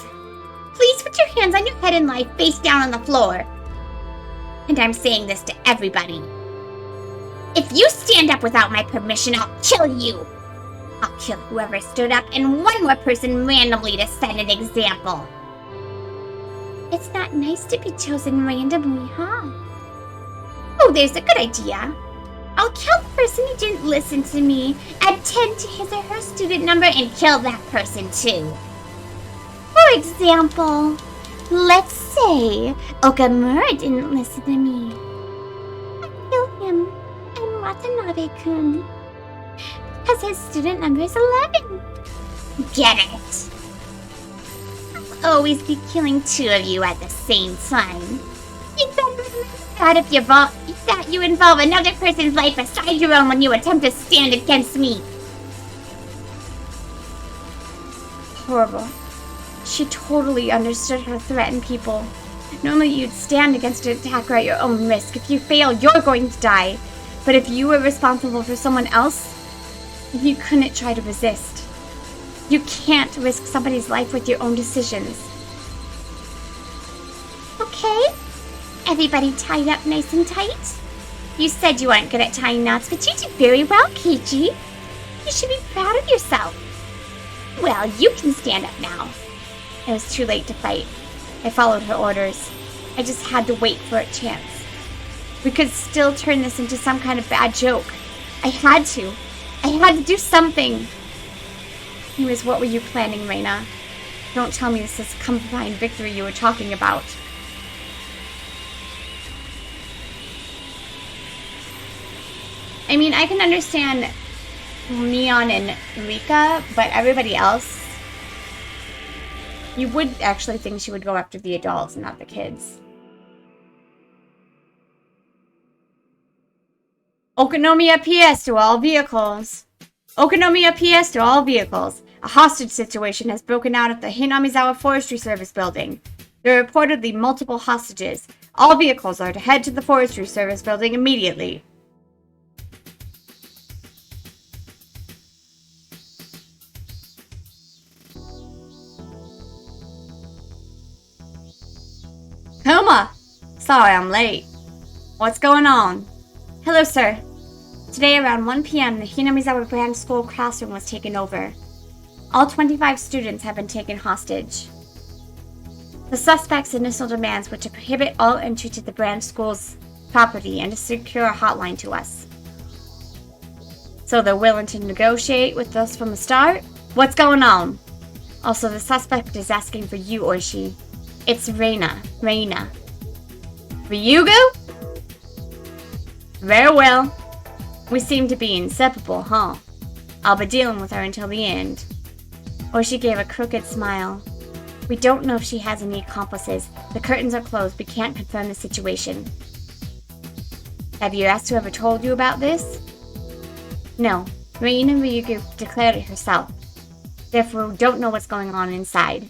Please put your hands on your head and lie face down on the floor. And I'm saying this to everybody. If you stand up without my permission, I'll kill you. I'll kill whoever stood up and one more person randomly to set an example. It's not nice to be chosen randomly, huh? Oh, there's a good idea. I'll kill the person who didn't listen to me, add 10 to his or her student number, and kill that person too. For example, let's say Okamura didn't listen to me. I'd kill him and Watanabe-kun, because his student number is 11. Get it? I'll always be killing 2 of you at the same time. You better remember that if you involve another person's life beside your own when you attempt to stand against me. Horrible. She totally understood how to threaten people. Normally you'd stand against an attacker at your own risk. If you fail, you're going to die. But if you were responsible for someone else, you couldn't try to resist. You can't risk somebody's life with your own decisions. Okay. Everybody tied up nice and tight? You said you aren't good at tying knots, but you did very well, Keiichi. You should be proud of yourself. Well, you can stand up now. It was too late to fight. I followed her orders. I just had to wait for a chance. We could still turn this into some kind of bad joke. I had to. I had to do something. Anyways, what were you planning, Rena? Don't tell me this is combined victory you were talking about. I mean, I can understand Neon and Rika, but everybody else, you would actually think she would go after the adults and not the kids. Okonomiya PS to all vehicles. Okonomiya PS to all vehicles. A hostage situation has broken out at the Hinamizawa Forestry Service building. There are reportedly multiple hostages. All vehicles are to head to the Forestry Service building immediately. Kuma! Sorry I'm late. What's going on? Hello, sir. Today around 1 p.m., the Hinamizawa Brand School classroom was taken over. All 25 students have been taken hostage. The suspect's initial demands were to prohibit all entry to the Brand School's property and to secure a hotline to us. So they're willing to negotiate with us from the start? What's going on? Also, the suspect is asking for you, Oishi. It's Rena. Ryugu? Very well. We seem to be inseparable, huh? I'll be dealing with her until the end. Oishi gave a crooked smile. We don't know if she has any accomplices. The curtains are closed. We can't confirm the situation. Have you asked whoever told you about this? No. Rena Ryugu declared it herself. Therefore, we don't know what's going on inside.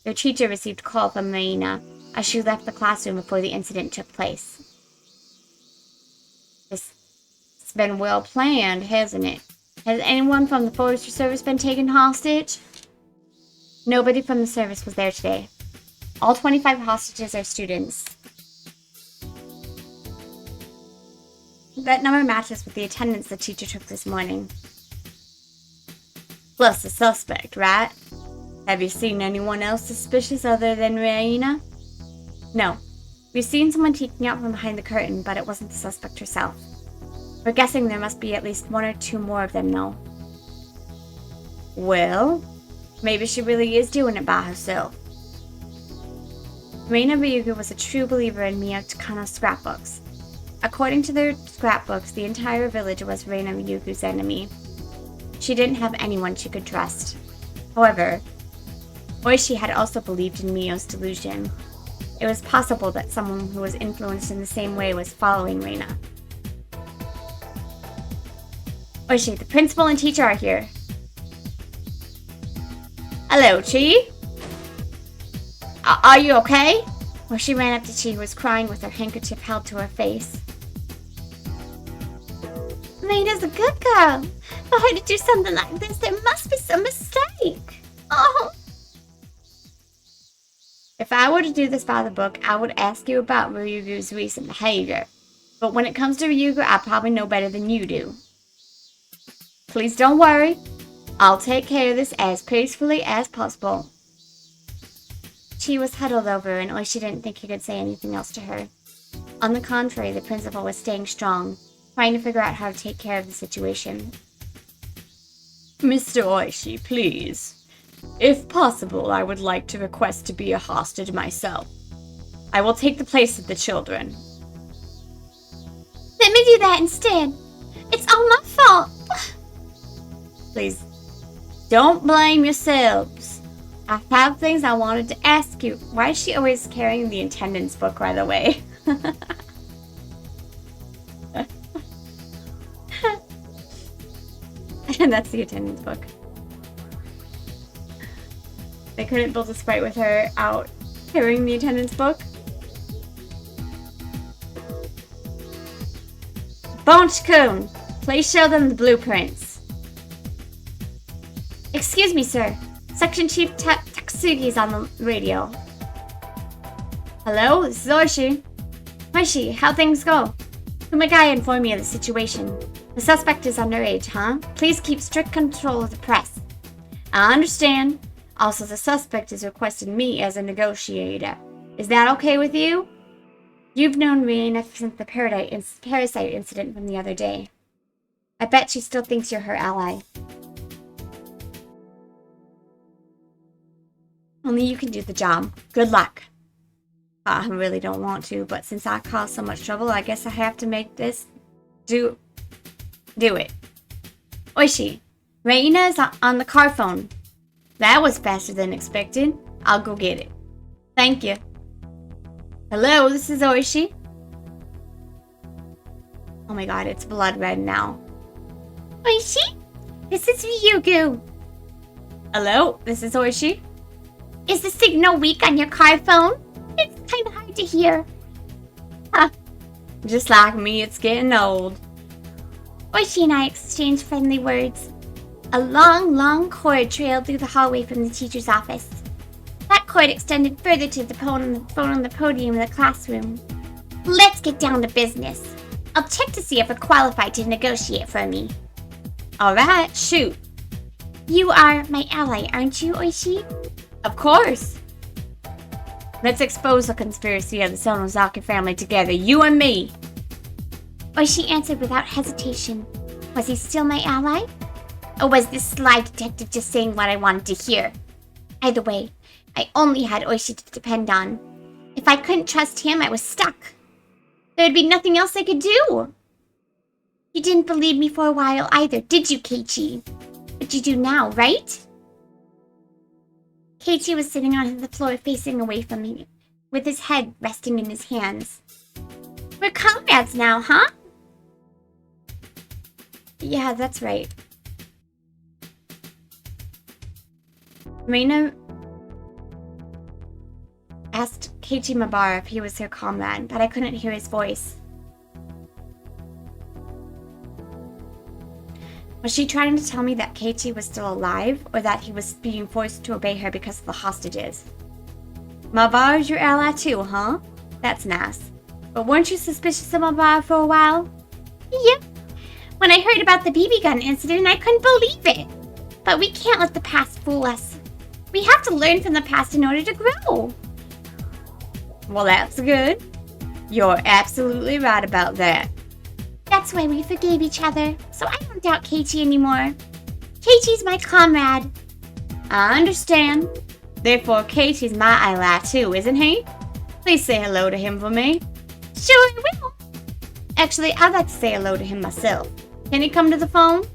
Their teacher received a call from Rena as she left the classroom before the incident took place. It's been well planned, hasn't it? Has anyone from the Forestry Service been taken hostage? Nobody from the service was there today. All 25 hostages are students. That number matches with the attendance the teacher took this morning. Plus the suspect, right? Have you seen anyone else suspicious other than Rena? No. We've seen someone peeking out from behind the curtain, but it wasn't the suspect herself. We're guessing there must be at least 1 or 2 more of them, though. Well, maybe she really is doing it by herself. Rena Ryugu was a true believer in Miyakano's scrapbooks. According to their scrapbooks, the entire village was Rena Ryugu's enemy. She didn't have anyone she could trust. However, Oishi had also believed in Mio's delusion. It was possible that someone who was influenced in the same way was following Rena. Oishi, the principal and teacher are here. Hello, Chi. Are you okay? Oishi ran up to Chi, who was crying with her handkerchief held to her face. Rena's a good girl. For her to do something like this, there must be some mistake. Oh. If I were to do this by the book, I would ask you about Ryugu's recent behavior. But when it comes to Ryugu, I probably know better than you do. Please don't worry. I'll take care of this as peacefully as possible. Chi was huddled over, and Oishi didn't think he could say anything else to her. On the contrary, the principal was staying strong, trying to figure out how to take care of the situation. Mr. Oishi, please. If possible, I would like to request to be a hostage myself. I will take the place of the children. Let me do that instead. It's all my fault. Please, don't blame yourselves. I have things I wanted to ask you. Why is she always carrying the attendance book, by the way? And that's the attendance book. They couldn't build a sprite with her out carrying the attendance book. Bonch-kun, please show them the blueprints. Excuse me, sir. Section Chief Takasugi is on the radio. Hello, this is Oishi. Oishi, how things go? Kumagai informed me of the situation. The suspect is underage, huh? Please keep strict control of the press. I understand. Also, the suspect has requested me as a negotiator. Is that okay with you? You've known Rena since the parasite incident from the other day. I bet she still thinks you're her ally. Only you can do the job. Good luck. I really don't want to, but since I caused so much trouble, I guess I have to make this do it. Oishi, Rena's on the car phone. That was faster than expected. I'll go get it. Thank you. Hello, this is Oishi. Oh my god, it's blood red now. Oishi, this is Ryugu. Hello, this is Oishi. Is the signal weak on your car phone? It's kind of hard to hear. Huh. Just like me, it's getting old. Oishi and I exchanged friendly words. A long, long cord trailed through the hallway from the teacher's office. That cord extended further to the phone on the podium in the classroom. Let's get down to business. I'll check to see if we're qualified to negotiate for me. Alright, shoot. You are my ally, aren't you, Oishi? Of course. Let's expose the conspiracy of the Sonozaki family together, you and me. Oishi answered without hesitation. Was he still my ally? Or was this sly detective just saying what I wanted to hear? Either way, I only had Oishi to depend on. If I couldn't trust him, I was stuck. There'd be nothing else I could do. You didn't believe me for a while either, did you, Keiichi? But you do now, right? Keiichi was sitting on the floor facing away from me, with his head resting in his hands. We're comrades now, huh? Yeah, that's right. Rena asked Keiichi Mabara if he was her comrade, but I couldn't hear his voice. Was she trying to tell me that Keiichi was still alive, or that he was being forced to obey her because of the hostages? Mabara's your ally too, huh? That's nice. But weren't you suspicious of Mabara for a while? Yep. When I heard about the BB gun incident, I couldn't believe it. But we can't let the past fool us. We have to learn from the past in order to grow. Well, that's good. You're absolutely right about that. That's why we forgave each other, so I don't doubt Keiichi anymore. Keiichi's my comrade. I understand. Therefore, Keiichi's my ally too, isn't he? Please say hello to him for me. Sure I will. Actually, I'd like to say hello to him myself. Can he come to the phone?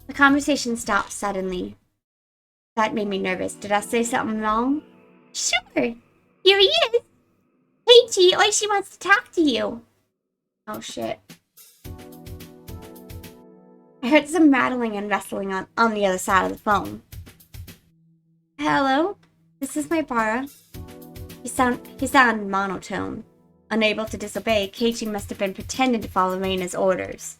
The conversation stopped suddenly. That made me nervous. Did I say something wrong? Sure. Here he is. Keiichi, Oishi wants to talk to you. Oh, shit. I heard some rattling and rustling on the other side of the phone. Hello? This is my Bara. He sounded monotone. Unable to disobey, Keiichi must have been pretending to follow Rena's orders.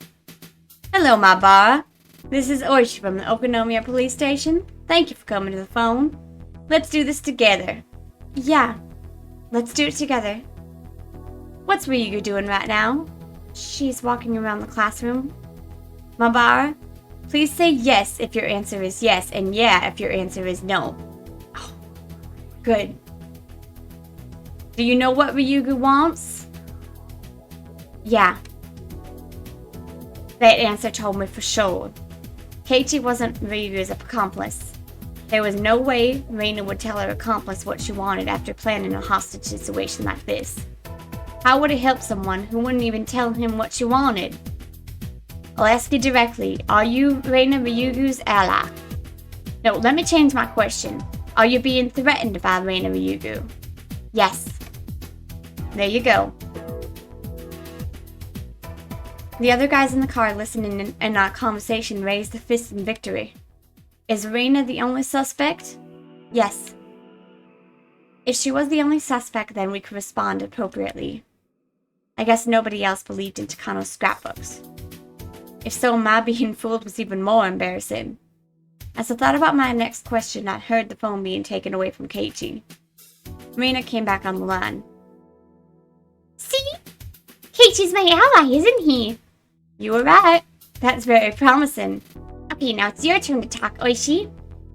Hello, my Bara. This is Oishi from the Okonomiya police station. Thank you for coming to the phone. Let's do this together. Yeah, let's do it together. What's Ryugu doing right now? She's walking around the classroom. Mabara, please say yes if your answer is yes, and yeah if your answer is no. Oh, good. Do you know what Ryugu wants? Yeah. That answer told me for sure. Keiichi wasn't Ryugu's accomplice. There was no way Rena would tell her accomplice what she wanted after planning a hostage situation like this. How would it help someone who wouldn't even tell him what she wanted? I'll ask you directly, are you Rena Ryugu's ally? No, let me change my question. Are you being threatened by Rena Ryugu? Yes. There you go. The other guys in the car listening in our conversation raised a fist in victory. Is Rena the only suspect? Yes. If she was the only suspect, then we could respond appropriately. I guess nobody else believed in Takano's scrapbooks. If so, my being fooled was even more embarrassing. As I thought about my next question, I heard the phone being taken away from Keiichi. Rena came back on the line. See? Keiichi's my ally, isn't he? You were right. That's very promising. Okay, now it's your turn to talk, Oishi.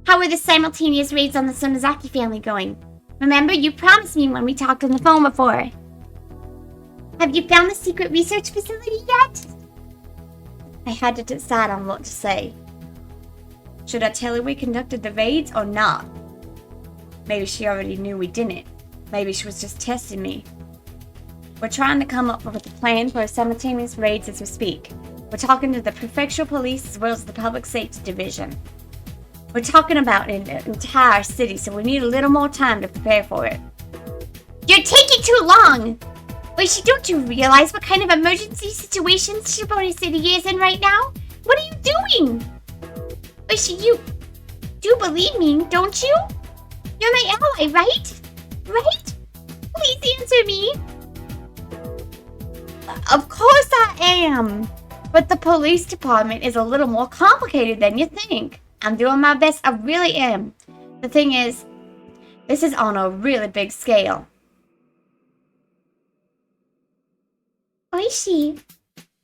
How are the simultaneous raids on the Sonozaki family going? Remember, you promised me when we talked on the phone before. Have you found the secret research facility yet? I had to decide on what to say. Should I tell her we conducted the raids or not? Maybe she already knew we didn't. Maybe she was just testing me. We're trying to come up with a plan for simultaneous raids as we speak. We're talking to the prefectural police as well as the public safety division. We're talking about an entire city, so we need a little more time to prepare for it. You're taking too long! Oishi, don't you realize what kind of emergency situation Shibori City is in right now? What are you doing? Oishi, you do believe me, don't you? You're my ally, right? Right? Please answer me. Of course I am. But the police department is a little more complicated than you think. I'm doing my best, I really am. The thing is, this is on a really big scale. Oishi,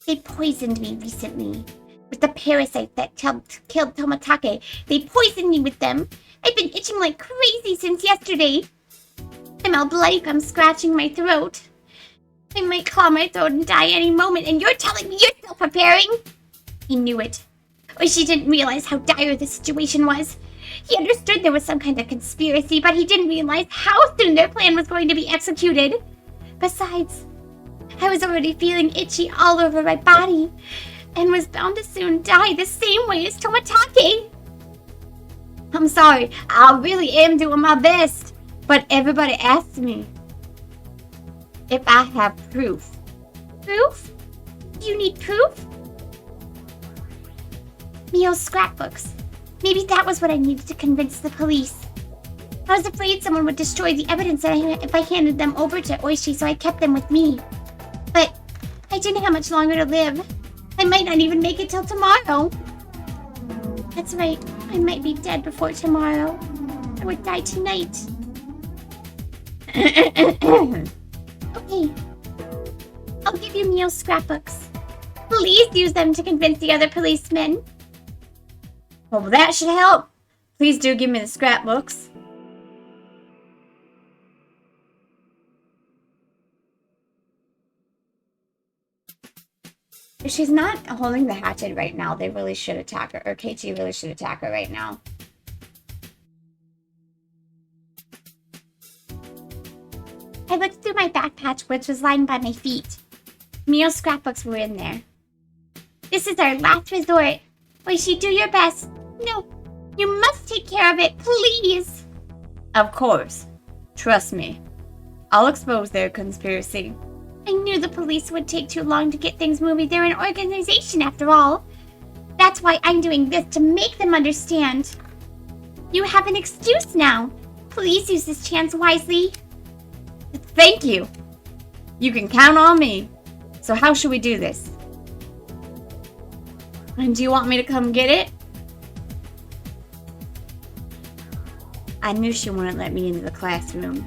they poisoned me recently. With the parasite that killed Tomatake. They poisoned me with them. I've been itching like crazy since yesterday. I'm all bloody from scratching my throat. I might claw my throat and die any moment, and you're telling me you're still preparing? He knew it. Oishi didn't realize how dire the situation was. He understood there was some kind of conspiracy, but he didn't realize how soon their plan was going to be executed. Besides, I was already feeling itchy all over my body, and was bound to soon die the same way as Tomatake. I'm sorry, I really am doing my best, but everybody asks me if I have proof. Proof? You need proof? Mio's scrapbooks. Maybe that was what I needed to convince the police. I was afraid someone would destroy the evidence if I handed them over to Oishi, so I kept them with me. But I didn't have much longer to live. I might not even make it till tomorrow. That's right, I might be dead before tomorrow. I would die tonight. Okay, I'll give you Mio's scrapbooks. Please use them to convince the other policemen. Well, that should help. Please do give me the scrapbooks. If she's not holding the hatchet right now, they really should attack her. Or Keiichi really should attack her right now. I looked through my backpack, which was lying by my feet. Mio's scrapbooks were in there. This is our last resort. Oishi, do your best. No, You must take care of it, please. Of course. Trust me. I'll expose their conspiracy. I knew the police would take too long to get things moving. They're an organization, after all. That's why I'm doing this, to make them understand. You have an excuse now. Please use this chance wisely. Thank you. You can count on me. So how should we do this? And do you want me to come get it? I knew she wouldn't let me into the classroom.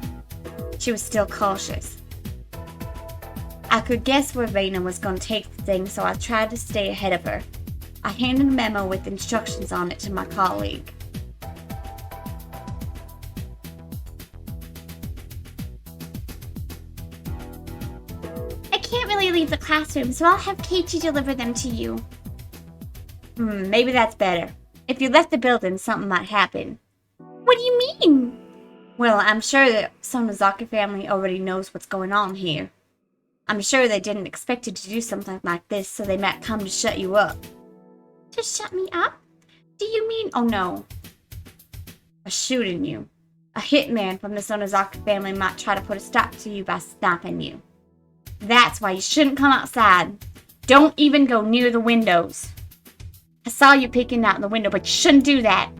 She was still cautious. I could guess where Rena was going to take the thing, so I tried to stay ahead of her. I handed a memo with instructions on it to my colleague. I can't really leave the classroom, so I'll have Keiichi deliver them to you. Maybe that's better. If you left the building, something might happen. What do you mean? Well, I'm sure the Sonozaki family already knows what's going on here. I'm sure they didn't expect you to do something like this, so they might come to shut you up. To shut me up? Do you mean... Oh no. Shooting you. A hitman from the Sonozaki family might try to put a stop to you by stopping you. That's why you shouldn't come outside. Don't even go near the windows. I saw you peeking out the window, but you shouldn't do that.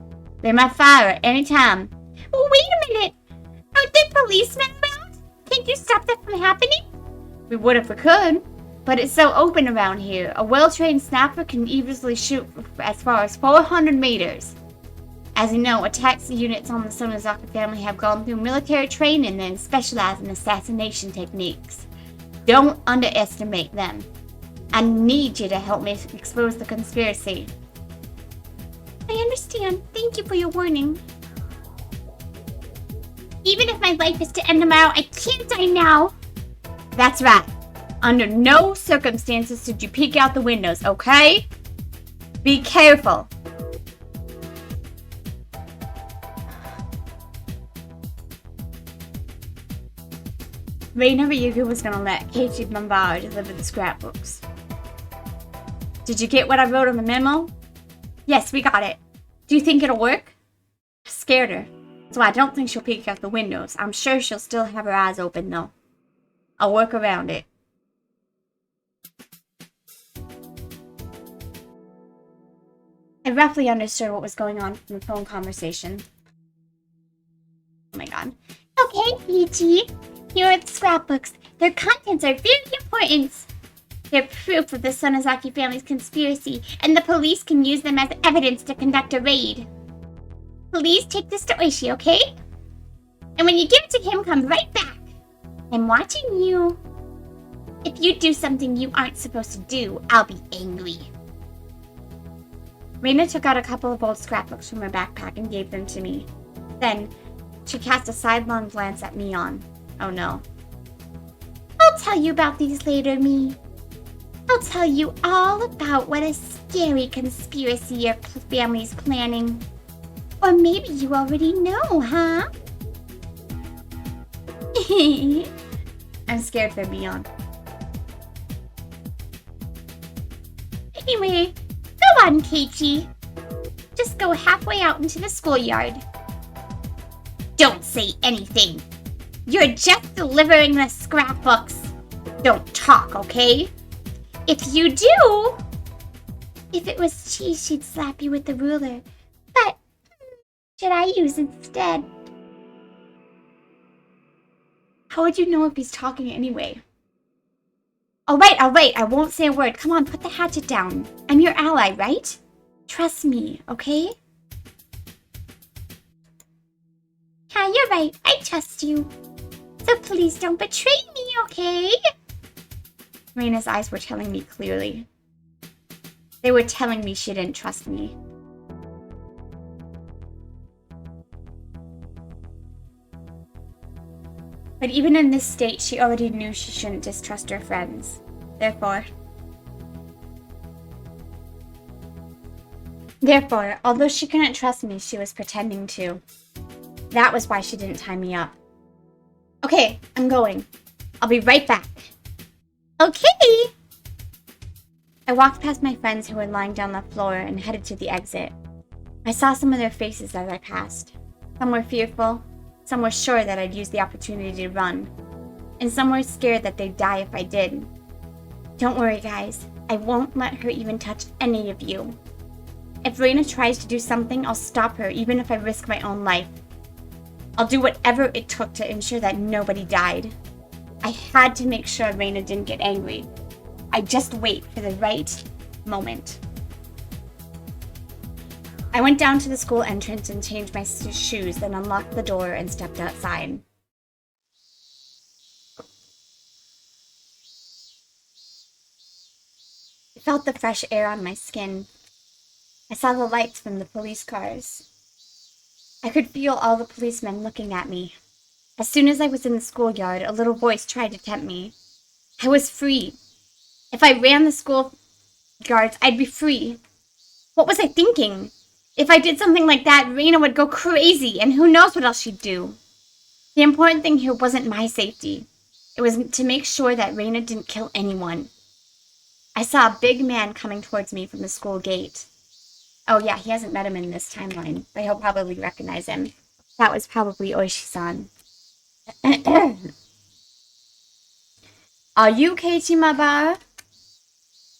They might fire at any time. Well, wait a minute. Aren't there policemen around? Can't you stop that from happening? We would if we could, but it's so open around here. A well-trained sniper can easily shoot as far as 400 meters. As you know, attacks units on the Sonozaki family have gone through military training and specialize in assassination techniques. Don't underestimate them. I need you to help me expose the conspiracy. I understand. Thank you for your warning. Even if my life is to end tomorrow, I can't die now. That's right. Under no circumstances should you peek out the windows, okay? Be careful. Rena Ryugu was gonna let Keiichi Bombara deliver the scrapbooks. Did you get what I wrote on the memo? Yes, we got it. Do you think it'll work? I scared her, so I don't think she'll peek out the windows. I'm sure she'll still have her eyes open, though. I'll work around it. I roughly understood what was going on from the phone conversation. Oh my god. Okay, Keiichi. Here are the scrapbooks. Their contents are very important. They're proof of the Sonozaki family's conspiracy, and the police can use them as evidence to conduct a raid. Please take this to Oishi, okay? And when you give it to him, come right back. I'm watching you. If you do something you aren't supposed to do, I'll be angry. Rena took out a couple of old scrapbooks from her backpack and gave them to me. Then, she cast a sidelong glance at Mion. Oh no. I'll tell you about these later, Mi. I'll tell you all about what a scary conspiracy your family's planning. Or maybe you already know, huh? I'm scared for Mion. Anyway, go on, Keiichi. Just go halfway out into the schoolyard. Don't say anything. You're just delivering the scrapbooks. Don't talk, okay? If you do... If it was cheese, she'd slap you with the ruler. But should I use instead? How would you know if he's talking anyway? Alright, I won't say a word. Come on, put the hatchet down. I'm your ally, right? Trust me, okay? Yeah, you're right. I trust you. So please don't betray me, okay? Rena's eyes were telling me clearly. They were telling me she didn't trust me. But even in this state, she already knew she shouldn't distrust her friends. Therefore, although she couldn't trust me, she was pretending to. That was why she didn't tie me up. Okay, I'm going. I'll be right back. Okay! I walked past my friends who were lying down the floor and headed to the exit. I saw some of their faces as I passed. Some were fearful, some were sure that I'd use the opportunity to run, and some were scared that they'd die if I did. Don't worry, guys. I won't let her even touch any of you. If Rena tries to do something, I'll stop her, even if I risk my own life. I'll do whatever it took to ensure that nobody died. I had to make sure Rena didn't get angry. I'd just wait for the right moment. I went down to the school entrance and changed my shoes, then unlocked the door and stepped outside. I felt the fresh air on my skin. I saw the lights from the police cars. I could feel all the policemen looking at me. As soon as I was in the schoolyard, a little voice tried to tempt me. I was free. If I ran the schoolyards, I'd be free. What was I thinking? If I did something like that, Rena would go crazy, and who knows what else she'd do. The important thing here wasn't my safety. It was to make sure that Rena didn't kill anyone. I saw a big man coming towards me from the school gate. Oh yeah, he hasn't met him in this timeline, but he'll probably recognize him. That was probably Oishi-san. Are you Keiichi-mabara?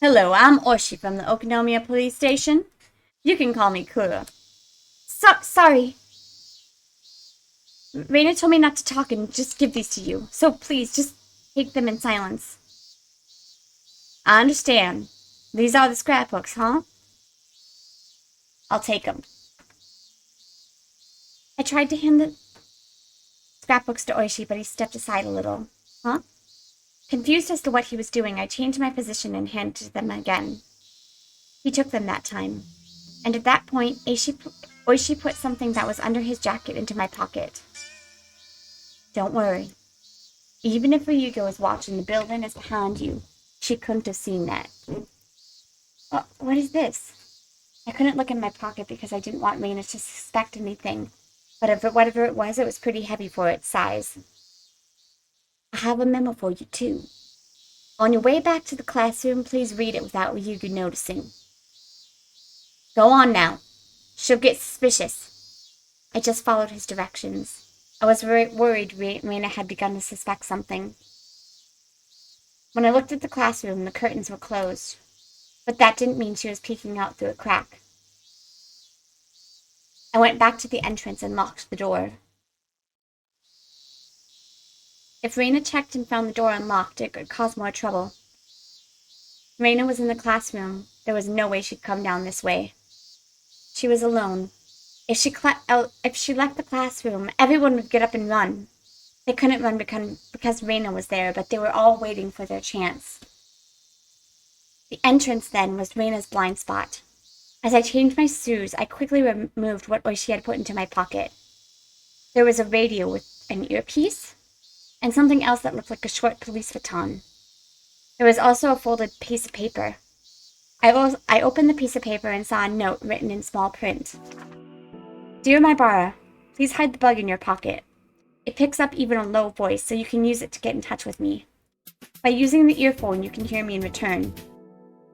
Hello, I'm Oishi from the Okinomiya police station. You can call me Kura. Sorry. Rena told me not to talk and just give these to you, so please, just take them in silence. I understand. These are the scrapbooks, huh? I'll take them. I tried to hand the scrapbooks to Oishi, but he stepped aside a little. Huh? Confused as to what he was doing, I changed my position and handed them again. He took them that time. And at that point, Oishi put something that was under his jacket into my pocket. Don't worry. Even if Ryugo was watching, the building is behind you. She couldn't have seen that. What is this? I couldn't look in my pocket because I didn't want Rena to suspect anything. But whatever it was pretty heavy for its size. I have a memo for you, too. On your way back to the classroom, please read it without Ryugo noticing. Go on now. She'll get suspicious. I just followed his directions. I was worried Rena had begun to suspect something. When I looked at the classroom, the curtains were closed. But that didn't mean she was peeking out through a crack. I went back to the entrance and locked the door. If Rena checked and found the door unlocked, it could cause more trouble. Rena was in the classroom. There was no way she'd come down this way. She was alone. If she left the classroom, everyone would get up and run. They couldn't run because Rena was there, but they were all waiting for their chance. The entrance, then, was Rena's blind spot. As I changed my shoes, I quickly removed what Oishi had put into my pocket. There was a radio with an earpiece, and something else that looked like a short police baton. There was also a folded piece of paper. I opened the piece of paper and saw a note written in small print. Dear Mibara, please hide the bug in your pocket. It picks up even a low voice, so you can use it to get in touch with me. By using the earphone, you can hear me in return.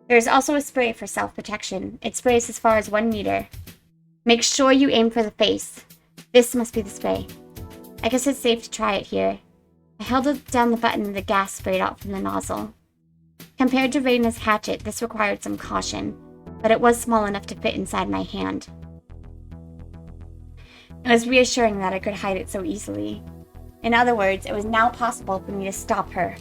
There is also a spray for self-protection. It sprays as far as 1 meter. Make sure you aim for the face. This must be the spray. I guess it's safe to try it here. I held down the button and the gas sprayed out from the nozzle. Compared to Rena's hatchet, this required some caution, but it was small enough to fit inside my hand. It was reassuring that I could hide it so easily. In other words, it was now possible for me to stop her.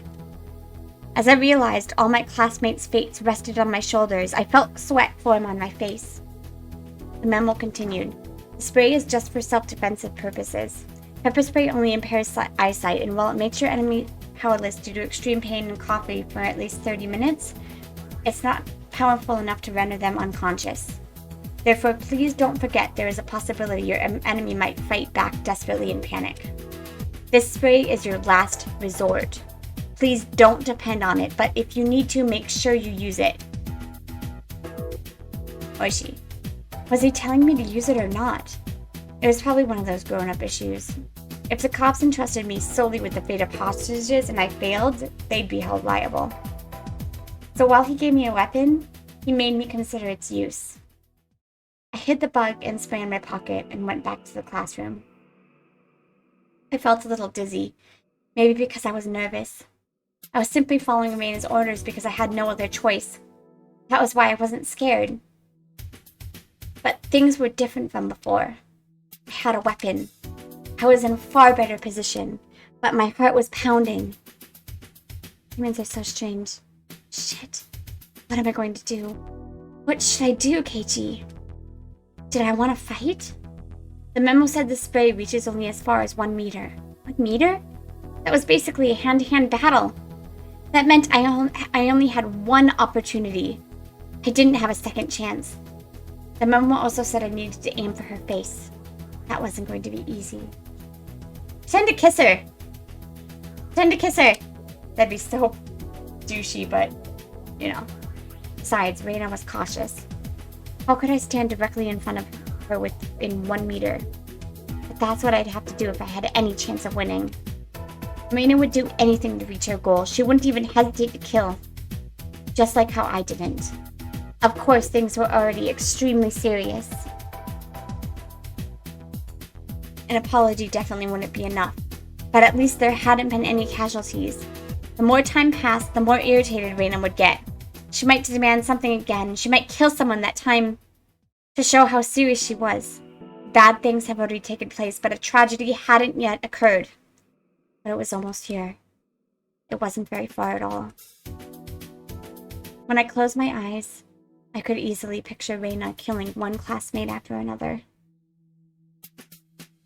As I realized all my classmates' fates rested on my shoulders, I felt sweat form on my face. The memo continued. The spray is just for self-defensive purposes. Pepper spray only impairs eyesight, and while it makes your enemy powerless due to extreme pain and coughing for at least 30 minutes, it's not powerful enough to render them unconscious. Therefore, please don't forget there is a possibility your enemy might fight back desperately in panic. This spray is your last resort. Please don't depend on it, but if you need to, make sure you use it. Oishi. Was he telling me to use it or not? It was probably one of those grown-up issues. If the cops entrusted me solely with the fate of hostages and I failed, they'd be held liable. So while he gave me a weapon, he made me consider its use. I hid the bug and spray in my pocket and went back to the classroom. I felt a little dizzy, maybe because I was nervous. I was simply following Rena's orders because I had no other choice. That was why I wasn't scared. But things were different from before. I had a weapon. I was in a far better position, but my heart was pounding. Humans are so strange. Shit. What am I going to do? What should I do, Keiichi? Did I want to fight? The memo said the spray reaches only as far as 1 meter. 1 meter? That was basically a hand-to-hand battle. That meant I only had one opportunity. I didn't have a second chance. The memo also said I needed to aim for her face. That wasn't going to be easy. Pretend to kiss her! Pretend to kiss her! That'd be so douchey, but, you know. Besides, Rena was cautious. How could I stand directly in front of her within 1 meter? But that's what I'd have to do if I had any chance of winning. Rena would do anything to reach her goal. She wouldn't even hesitate to kill. Just like how I didn't. Of course, things were already extremely serious. An apology definitely wouldn't be enough. But at least there hadn't been any casualties. The more time passed, the more irritated Rena would get. She might demand something again. She might kill someone that time to show how serious she was. Bad things have already taken place, but a tragedy hadn't yet occurred. But it was almost here. It wasn't very far at all. When I closed my eyes, I could easily picture Rena killing one classmate after another.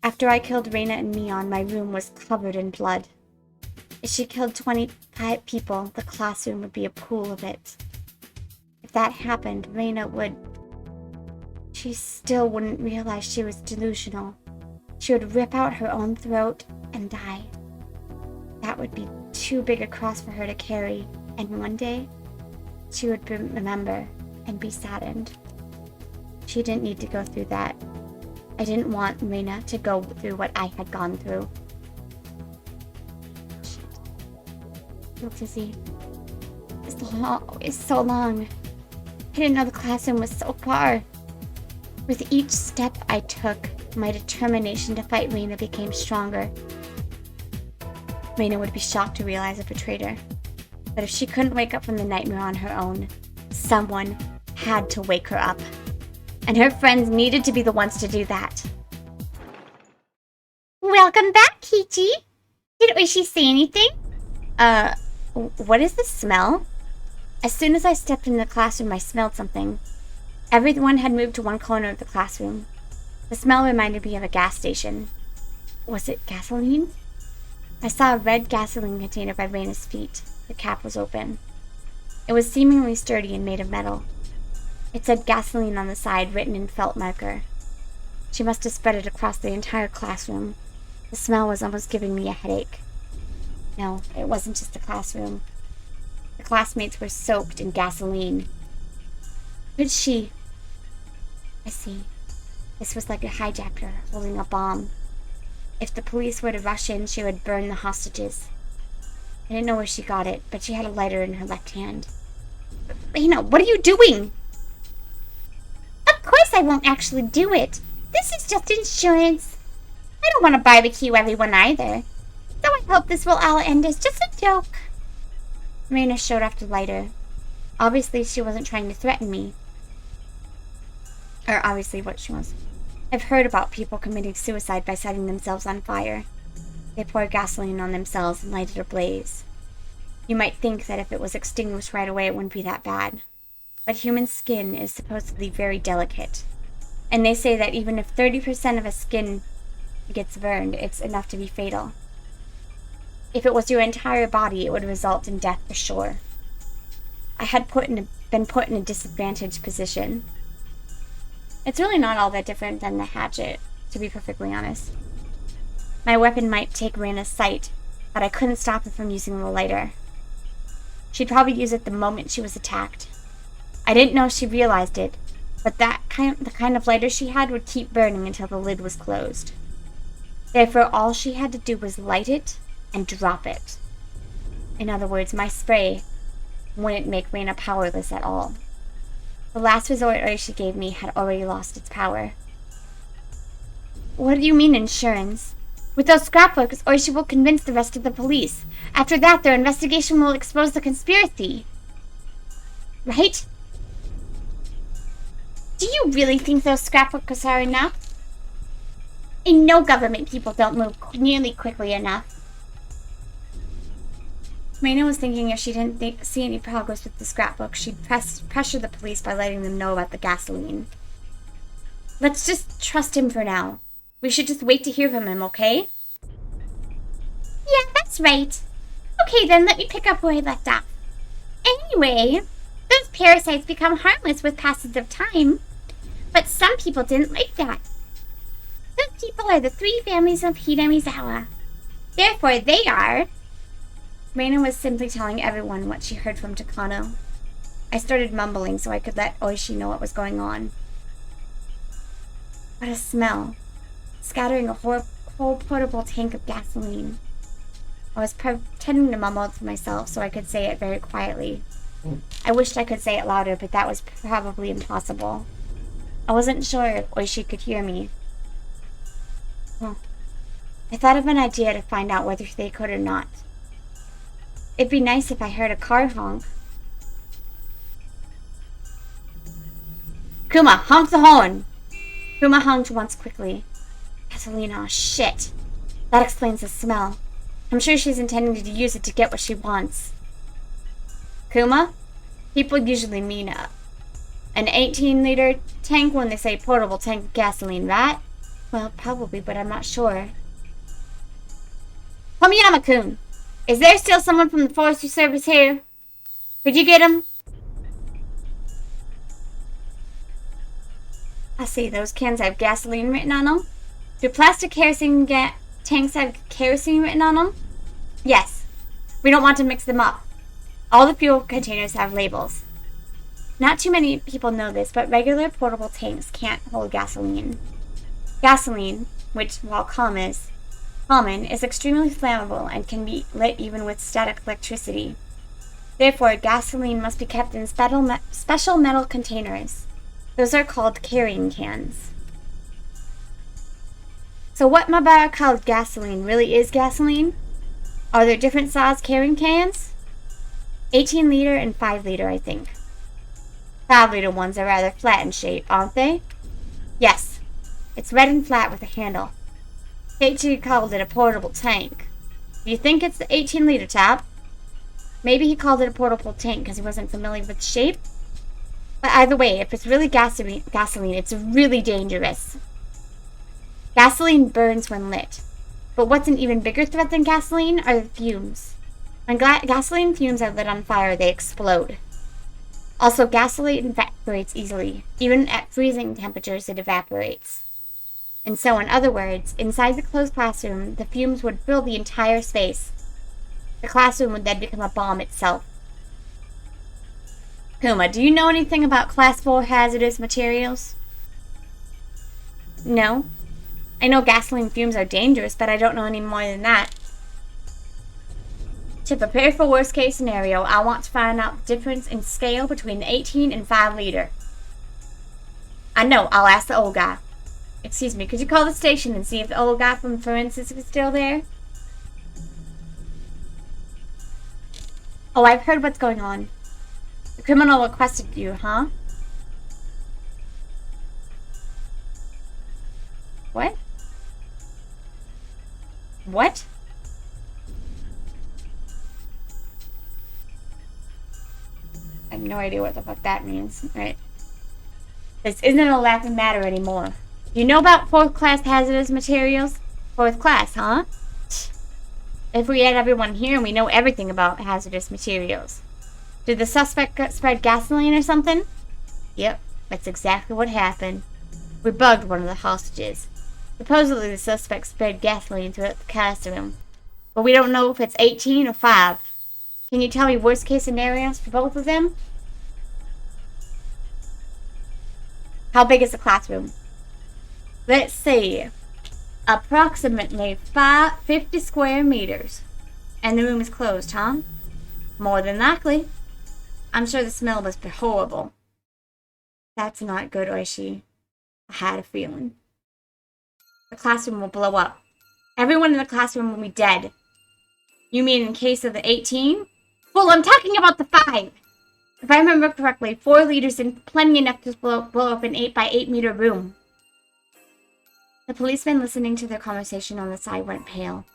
After I killed Rena and Mion, my room was covered in blood. If she killed 25 people, the classroom would be a pool of it. If that happened, Rena would... She still wouldn't realize she was delusional. She would rip out her own throat and die. That would be too big a cross for her to carry, and one day, she would remember and be saddened. She didn't need to go through that. I didn't want Rena to go through what I had gone through. Shit. I feel dizzy. It's so long. I didn't know the classroom was so far. With each step I took, my determination to fight Rena became stronger. Rena would be shocked to realize I betrayed her. But if she couldn't wake up from the nightmare on her own, someone had to wake her up. And her friends needed to be the ones to do that. Welcome back, Keiichi. Did Oishi say anything? What is the smell? As soon as I stepped into the classroom, I smelled something. Everyone had moved to one corner of the classroom. The smell reminded me of a gas station. Was it gasoline? I saw a red gasoline container by Rena's feet. The cap was open. It was seemingly sturdy and made of metal. It said gasoline on the side, written in felt marker. She must have spread it across the entire classroom. The smell was almost giving me a headache. No, it wasn't just the classroom. The classmates were soaked in gasoline. Could she... I see. This was like a hijacker holding a bomb. If the police were to rush in, she would burn the hostages. I didn't know where she got it, but she had a lighter in her left hand. Rena, what are you doing? Of course I won't actually do it. This is just insurance. I don't want to barbecue everyone either. So I hope this will all end as just a joke. Rena showed off the lighter. Obviously she wasn't trying to threaten me. Or obviously what she was. I've heard about people committing suicide by setting themselves on fire. They poured gasoline on themselves and lighted a blaze. You might think that if it was extinguished right away, it wouldn't be that bad. But human skin is supposedly very delicate. And they say that even if 30% of a skin gets burned, it's enough to be fatal. If it was your entire body, it would result in death for sure. I had been put in a disadvantaged position. It's really not all that different than the hatchet, to be perfectly honest. My weapon might take Rena's sight, but I couldn't stop her from using the lighter. She'd probably use it the moment she was attacked. I didn't know she realized it, but the kind of lighter she had would keep burning until the lid was closed. Therefore, all she had to do was light it and drop it. In other words, my spray wouldn't make Rena powerless at all. The last resort Oishi gave me had already lost its power. What do you mean, insurance? With those scrapbooks, Oishi will convince the rest of the police. After that, their investigation will expose the conspiracy. Right? Do you really think those scrapbooks are enough? And no government people don't move nearly quickly enough. Rena was thinking if she didn't see any progress with the scrapbook, she'd pressure the police by letting them know about the gasoline. Let's just trust him for now. We should just wait to hear from him, okay? Yeah, that's right. Okay, then let me pick up where I left off. Anyway, those parasites become harmless with passage of time. But some people didn't like that. Those people are the 3 families of Hinamizawa. Therefore, they are... Rena was simply telling everyone what she heard from Takano. I started mumbling so I could let Oishi know what was going on. What a smell. Scattering a whole portable tank of gasoline. I was pretending to mumble to myself so I could say it very quietly. I wished I could say it louder, but that was probably impossible. I wasn't sure if Oishi could hear me. Well, I thought of an idea to find out whether they could or not. It'd be nice if I heard a car honk. Kuma, honk the horn! Kuma honked once quickly. Catalina, shit. That explains the smell. I'm sure she's intending to use it to get what she wants. Kuma? People usually mean an 18-liter tank when they say portable tank of gasoline, right? Well, probably, but I'm not sure. Tomiyama-kun! Is there still someone from the forestry service here? Could you get him? I see, those cans have gasoline written on them. Do plastic kerosene tanks have kerosene written on them? Yes. We don't want to mix them up. All the fuel containers have labels. Not too many people know this, but regular portable tanks can't hold gasoline. Gasoline, which, while common, is extremely flammable and can be lit even with static electricity. Therefore, gasoline must be kept in special metal containers. Those are called carrying cans. So what Mabara called gasoline really is gasoline? Are there different size carrying cans? 18-liter and 5-liter, I think. 5-liter ones are rather flat in shape, aren't they? Yes. It's red and flat with a handle. Keiichi called it a portable tank. Do you think it's the 18-liter type? Maybe he called it a portable tank because he wasn't familiar with the shape. But either way, if it's really gasoline, it's really dangerous. Gasoline burns when lit. But what's an even bigger threat than gasoline are the fumes. When gasoline fumes are lit on fire, they explode. Also, gasoline evaporates easily. Even at freezing temperatures, it evaporates. And so, in other words, inside the closed classroom, the fumes would fill the entire space. The classroom would then become a bomb itself. Kuma, do you know anything about Class 4 hazardous materials? No. I know gasoline fumes are dangerous, but I don't know any more than that. To prepare for worst case scenario, I want to find out the difference in scale between the 18 and 5-liter. I know, I'll ask the old guy. Excuse me, could you call the station and see if the old guy from forensics is still there? Oh, I've heard what's going on. The criminal requested you, huh? What? What? I have no idea what the fuck that means. Right. This isn't a laughing matter anymore. You know about 4th class hazardous materials? 4th class, huh? If we had everyone here and we know everything about hazardous materials. Did the suspect spread gasoline or something? Yep, that's exactly what happened. We bugged one of the hostages. Supposedly the suspect spread gasoline throughout the classroom. But we don't know if it's 18 or 5. Can you tell me worst case scenarios for both of them? How big is the classroom? Let's see. Approximately 50 square meters. And the room is closed, huh? More than likely. I'm sure the smell must be horrible. That's not good, Oishi. I had a feeling. The classroom will blow up. Everyone in the classroom will be dead. You mean in case of the 18? Well, I'm talking about the 5. If I remember correctly, 4 liters and plenty enough to blow up an 8 by 8 meter room. The policeman listening to their conversation on the side went pale.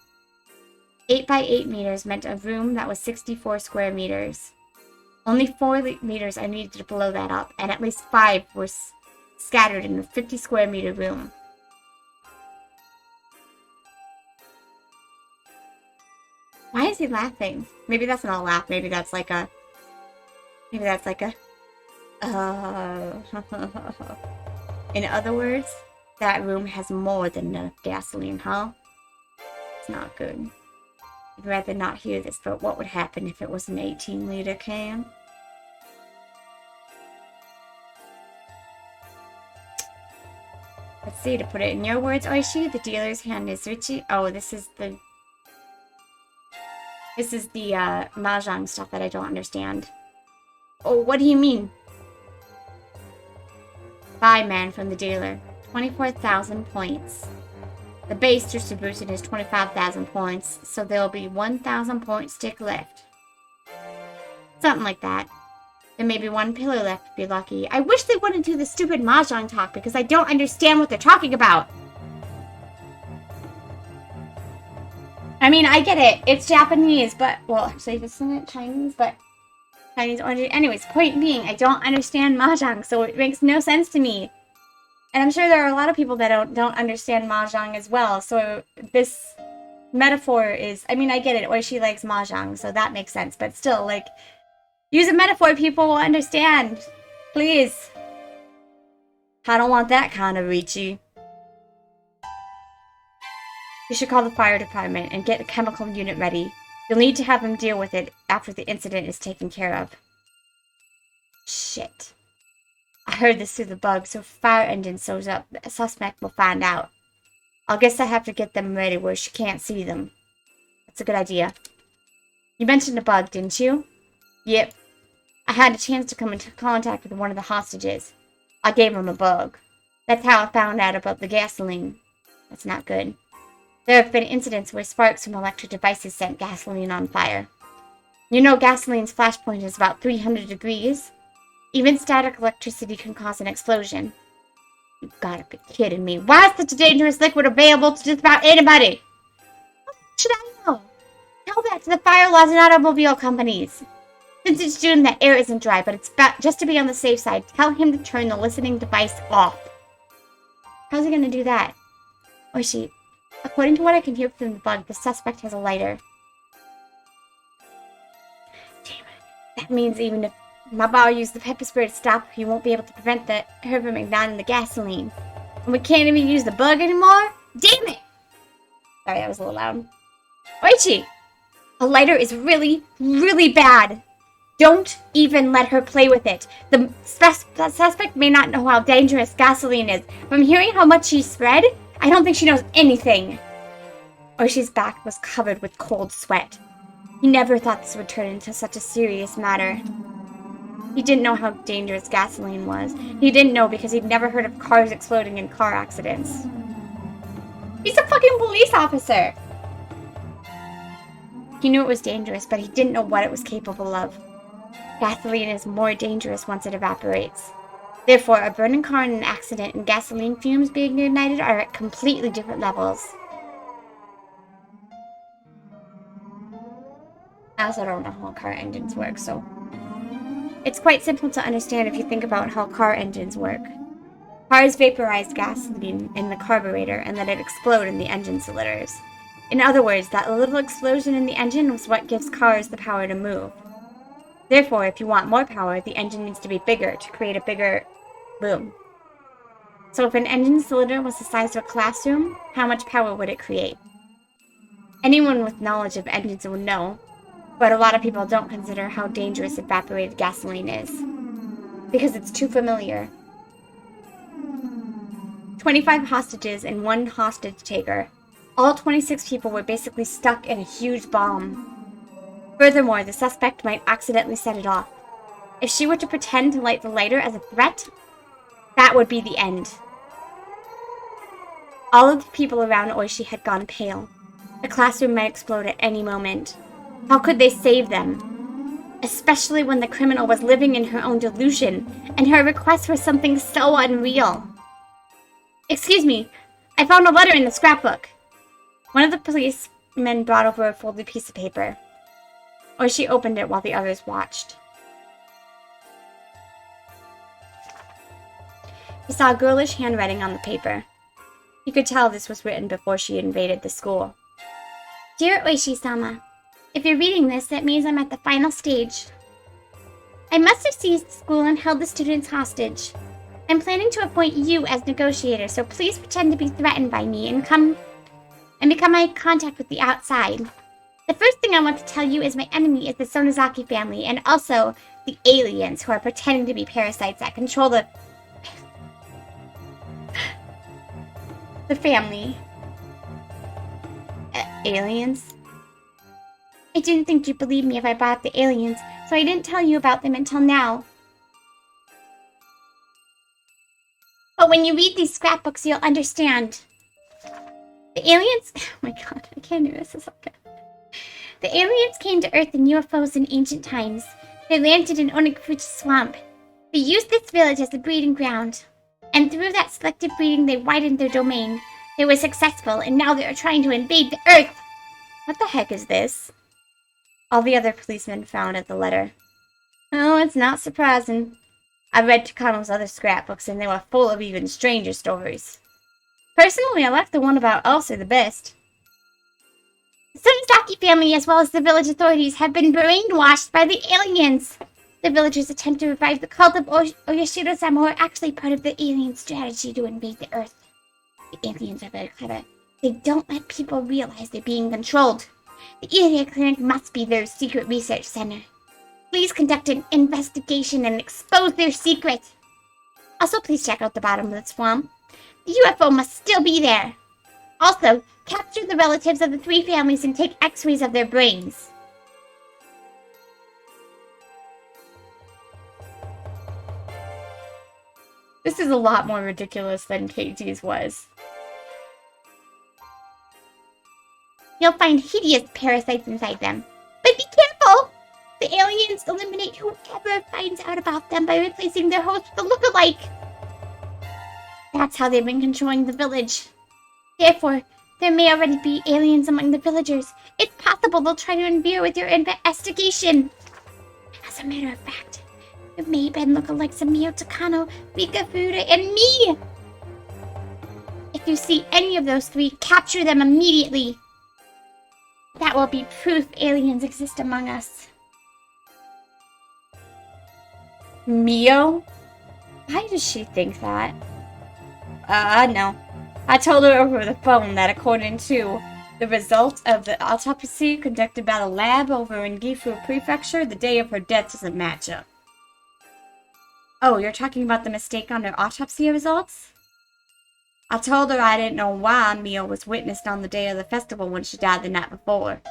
8 by 8 meters meant a room that was 64 square meters. Only 4 meters are needed to blow that up, and at least 5 were scattered in a 50 square meter room. Why is he laughing? Maybe that's not a laugh. Maybe that's like a... In other words, that room has more than enough gasoline, huh? It's not good. I'd rather not hear this, but what would happen if it was an 18-liter can? Let's see, to put it in your words, Oishi, the dealer's hand is Richie. Oh, this is the mahjong stuff that I don't understand. Oh, what do you mean? Buy man from the dealer. 24,000 points. The base distribution is 25,000 points, so there'll be 1,000 point stick left. Something like that. There may be 1 pillar left if you're lucky. I wish they wouldn't do the stupid mahjong talk because I don't understand what they're talking about. I mean, I get it. It's Japanese, but... Well, actually, isn't it Chinese? But... Chinese origin. Anyways, point being, I don't understand mahjong, so it makes no sense to me. And I'm sure there are a lot of people that don't understand mahjong as well, so this metaphor is... I mean, I get it. Oishi likes mahjong, so that makes sense. But still, like... Use a metaphor people will understand. Please. I don't want that kind of Richie. You should call the fire department and get a chemical unit ready. You'll need to have them deal with it after the incident is taken care of. Shit. I heard this through the bug, so if fire engine shows up, the suspect will find out. I'll guess I have to get them ready where she can't see them. That's a good idea. You mentioned a bug, didn't you? Yep. I had a chance to come into contact with one of the hostages. I gave him a bug. That's how I found out about the gasoline. That's not good. There have been incidents where sparks from electric devices set gasoline on fire. You know gasoline's flash point is about 300 degrees. Even static electricity can cause an explosion. You gotta be kidding me. Why is such a dangerous liquid available to just about anybody? How should I know? Tell that to the fire laws and automobile companies. Since it's June, the air isn't dry, but it's just to be on the safe side, tell him to turn the listening device off. How's he gonna do that? Oishi, according to what I can hear from the bug, the suspect has a lighter. Damn it. That means even if Mabao used the pepper spray to stop, he won't be able to prevent her from igniting the gasoline. And we can't even use the bug anymore? Damn it! Sorry, that was a little loud. Oichi! A lighter is really, really bad. Don't even let her play with it. The suspect may not know how dangerous gasoline is. From hearing how much she spread, I don't think she knows anything. Oishi's back was covered with cold sweat. He never thought this would turn into such a serious matter. He didn't know how dangerous gasoline was. He didn't know because he'd never heard of cars exploding in car accidents. He's a fucking police officer! He knew it was dangerous, but he didn't know what it was capable of. Gasoline is more dangerous once it evaporates. Therefore, a burning car in an accident and gasoline fumes being ignited are at completely different levels. I also don't know how car engines work, so... It's quite simple to understand if you think about how car engines work. Cars vaporize gasoline in the carburetor and let it explode in the engine cylinders. In other words, that little explosion in the engine was what gives cars the power to move. Therefore, if you want more power, the engine needs to be bigger to create a bigger boom. So if an engine cylinder was the size of a classroom, how much power would it create? Anyone with knowledge of engines would know, but a lot of people don't consider how dangerous evaporated gasoline is. Because it's too familiar. 25 hostages and 1 hostage taker. All 26 people were basically stuck in a huge bomb. Furthermore, the suspect might accidentally set it off. If she were to pretend to light the lighter as a threat, That would be the end. All of the people around Oishi had gone pale. The classroom might explode at any moment. How could they save them? Especially when the criminal was living in her own delusion, and her request for something so unreal. Excuse me, I found a letter in the scrapbook. One of the policemen brought over a folded piece of paper. Oishi opened it while the others watched. He saw girlish handwriting on the paper. He could tell this was written before she invaded the school. Dear Oishi-sama, if you're reading this, that means I'm at the final stage. I must have seized the school and held the students hostage. I'm planning to appoint you as negotiator, so please pretend to be threatened by me and become my contact with the outside. The first thing I want to tell you is my enemy is the Sonozaki family, and also the aliens who are pretending to be parasites that control the family. Aliens? I didn't think you'd believe me if I brought up the aliens, so I didn't tell you about them until now. But when you read these scrapbooks, you'll understand. The aliens... Oh my god, I can't do this. It's okay. The aliens came to Earth in UFOs in ancient times. They landed in Oniguchi Swamp. They used this village as a breeding ground. And through that selective breeding, they widened their domain. They were successful, and now they are trying to invade the Earth. What the heck is this? All the other policemen frowned at the letter. Oh, it's not surprising. I read Takano's other scrapbooks, and they were full of even stranger stories. Personally, I like the one about Elsa the best. The Sonozaki family, as well as the village authorities, have been brainwashed by the aliens. The villagers attempt to revive the cult of Oyashiro-sama were actually part of the alien strategy to invade the Earth. The aliens are very clever. They don't let people realize they're being controlled. The Iria Clinic must be their secret research center. Please conduct an investigation and expose their secret. Also, please check out the bottom of the swamp. The UFO must still be there. Also, capture the relatives of the three families and take x-rays of their brains. This is a lot more ridiculous than KT's was. You'll find hideous parasites inside them. But be careful! The aliens eliminate whoever finds out about them by replacing their host with a look-alike. That's how they've been controlling the village. Therefore, there may already be aliens among the villagers. It's possible they'll try to interfere with your investigation. As a matter of fact, there may have been lookalikes of Mio Takano, Rika Fuda, and me! If you see any of those three, capture them immediately. That will be proof aliens exist among us. Mio? Why does she think that? No. I told her over the phone that according to the result of the autopsy conducted by the lab over in Gifu Prefecture, the day of her death doesn't match up. Oh, you're talking about the mistake on her autopsy results? I told her I didn't know why Mio was witnessed on the day of the festival when she died the night before.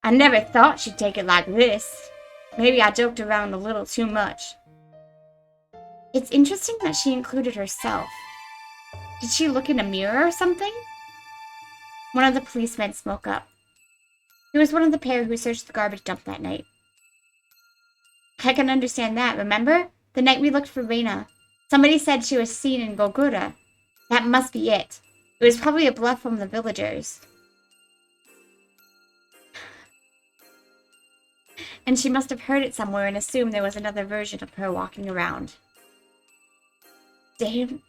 I never thought she'd take it like this. Maybe I joked around a little too much. It's interesting that she included herself. Did she look in a mirror or something? One of the policemen spoke up. He was one of the pair who searched the garbage dump that night. I can understand that, remember? The night we looked for Rena. Somebody said she was seen in Gogura. That must be it. It was probably a bluff from the villagers. And she must have heard it somewhere and assumed there was another version of her walking around. Damn.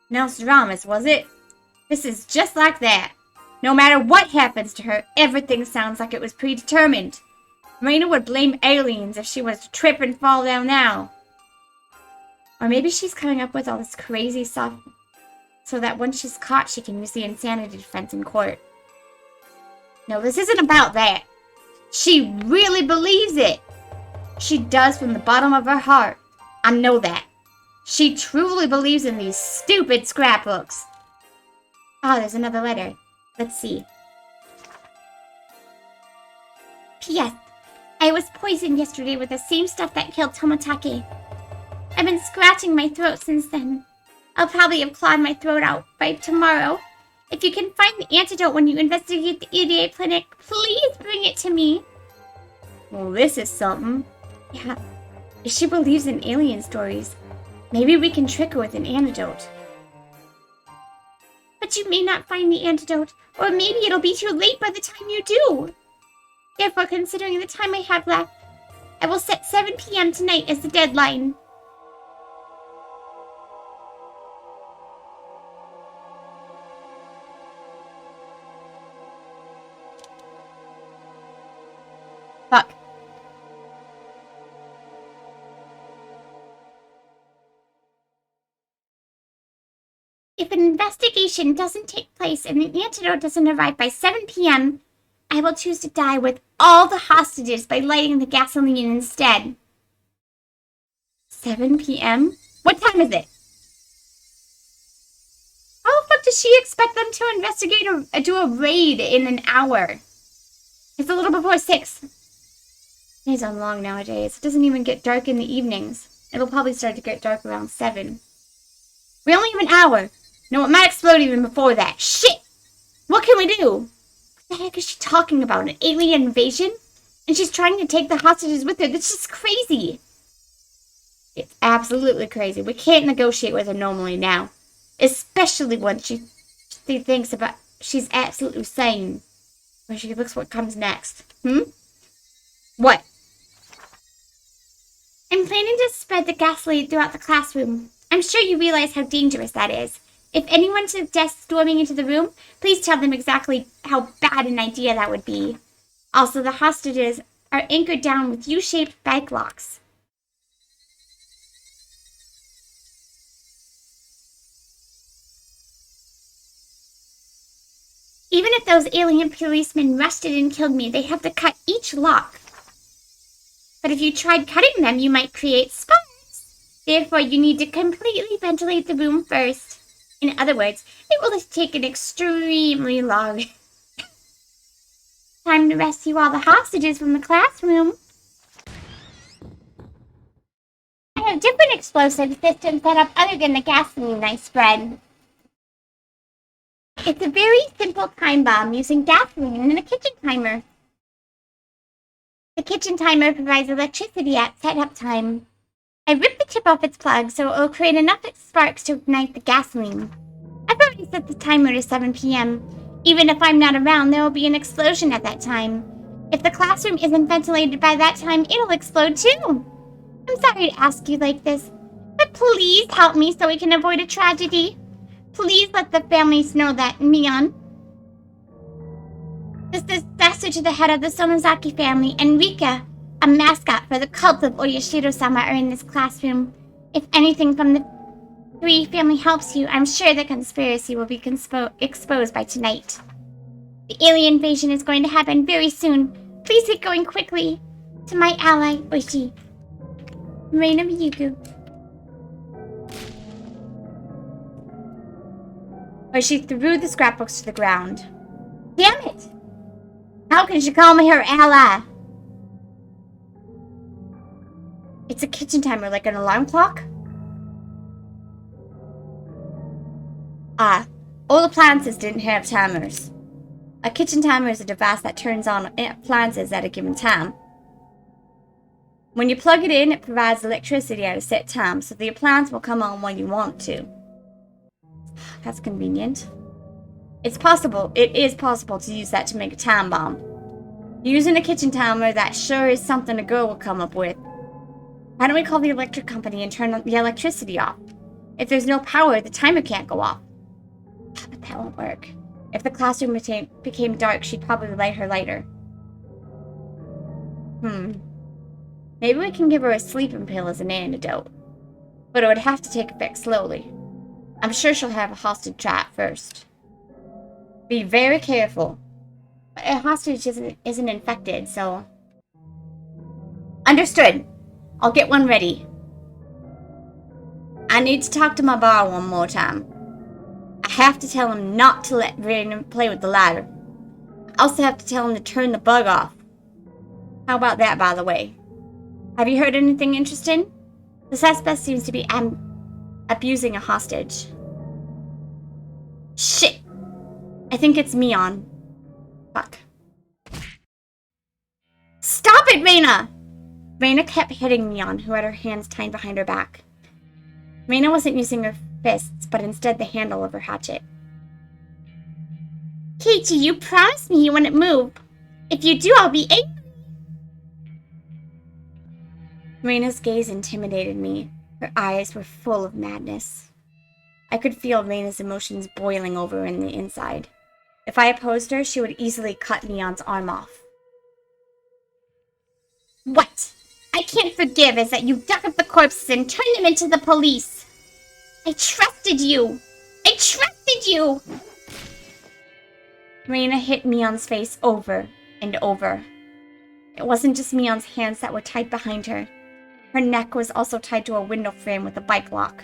Nostradamus, was it? This is just like that. No matter what happens to her, everything sounds like it was predetermined. Rena would blame aliens if she was to trip and fall down now. Or maybe she's coming up with all this crazy stuff so that once she's caught, she can use the insanity defense in court. No, this isn't about that. She really believes it. She does from the bottom of her heart. I know that. She truly believes in these stupid scrapbooks. Oh, there's another letter. Let's see. P.S. I was poisoned yesterday with the same stuff that killed Tomatake. I've been scratching my throat since then. I'll probably have clawed my throat out by tomorrow. If you can find the antidote when you investigate the EDA clinic, please bring it to me. Well, this is something. Yeah, if she believes in alien stories, maybe we can trick her with an antidote. But you may not find the antidote, or maybe it'll be too late by the time you do. Therefore, considering the time I have left, I will set 7 p.m. tonight as the deadline. Fuck. If an investigation doesn't take place and the antidote doesn't arrive by 7 p.m., I will choose to die with all the hostages by lighting the gasoline instead. 7 p.m.? What time is it? How the fuck does she expect them to investigate or do a raid in an hour? It's a little before 6. Days are long nowadays. It doesn't even get dark in the evenings. It'll probably start to get dark around 7. We only have an hour. No, it might explode even before that. Shit! What can we do? What the heck is she talking about? An alien invasion? And she's trying to take the hostages with her. That's just crazy. It's absolutely crazy. We can't negotiate with her normally now. Especially when she thinks about... She's absolutely sane. When she looks what comes next. What? I'm planning to spread the gasoline throughout the classroom. I'm sure you realize how dangerous that is. If anyone suggests storming into the room, please tell them exactly how bad an idea that would be. Also, the hostages are anchored down with U-shaped bag locks. Even if those alien policemen rushed in and killed me, they have to cut each lock. But if you tried cutting them, you might create sparks. Therefore, you need to completely ventilate the room first. In other words, it will take an extremely long time to rescue all the hostages from the classroom. I have different explosive systems set up other than the gasoline I spread. It's a very simple time bomb using gasoline and a kitchen timer. The kitchen timer provides electricity at setup time. I ripped the tip off its plug so it will create enough sparks to ignite the gasoline. I've already set the timer to 7 p.m. Even if I'm not around, there will be an explosion at that time. If the classroom isn't ventilated by that time, it'll explode too. I'm sorry to ask you like this, but please help me so we can avoid a tragedy. Please let the families know that, Mion. This is successor to the head of the Somozaki family, and Rika, a mascot for the cult of Oyashiro-sama, are in this classroom. If anything from the 3 family helps you, I'm sure the conspiracy will be exposed by tonight. The alien invasion is going to happen very soon. Please get going quickly. To my ally, Oishi. Rena Miyuku. She threw the scrapbooks to the ground. Damn it! How can she call me her ally? It's a kitchen timer, like an alarm clock? Old appliances didn't have timers. A kitchen timer is a device that turns on appliances at a given time. When you plug it in, it provides electricity at a set time, so the appliance will come on when you want to. That's convenient. It is possible to use that to make a time bomb. Using a kitchen timer, that sure is something a girl will come up with. Why don't we call the electric company and turn the electricity off? If there's no power, the timer can't go off. But that won't work. If the classroom became dark, she'd probably light her lighter. Maybe we can give her a sleeping pill as an antidote. But it would have to take effect slowly. I'm sure she'll have a hostage try it first. Be very careful. But a hostage isn't infected, so... Understood. I'll get one ready. I need to talk to my bar one more time. I have to tell him not to let Rena play with the lighter. I also have to tell him to turn the bug off. How about that, by the way? Have you heard anything interesting? The suspect seems to be abusing a hostage. Shit! I think it's Mion. Fuck. Stop it, Rena! Rena kept hitting Mion, who had her hands tied behind her back. Rena wasn't using her fists, but instead the handle of her hatchet. Keiichi, you promised me you wouldn't move. If you do, I'll be angry. Rena's gaze intimidated me. Her eyes were full of madness. I could feel Rena's emotions boiling over in the inside. If I opposed her, she would easily cut Mion's arm off. What I can't forgive is that you dug up the corpses and turned them into the police. I trusted you. I trusted you. Rena hit Mion's face over and over. It wasn't just Mion's hands that were tied behind her. Her neck was also tied to a window frame with a bike lock.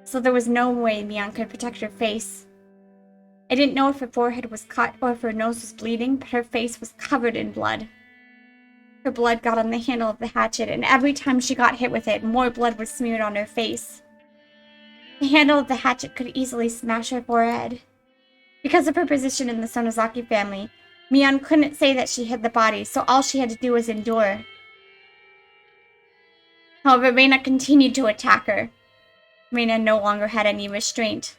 So there was no way Mion could protect her face. I didn't know if her forehead was cut or if her nose was bleeding, but her face was covered in blood. Her blood got on the handle of the hatchet, and every time she got hit with it, more blood was smeared on her face. The handle of the hatchet could easily smash her forehead. Because of her position in the Sonozaki family, Mion couldn't say that she hid the body, so all she had to do was endure. However, Rena continued to attack her. Rena no longer had any restraint.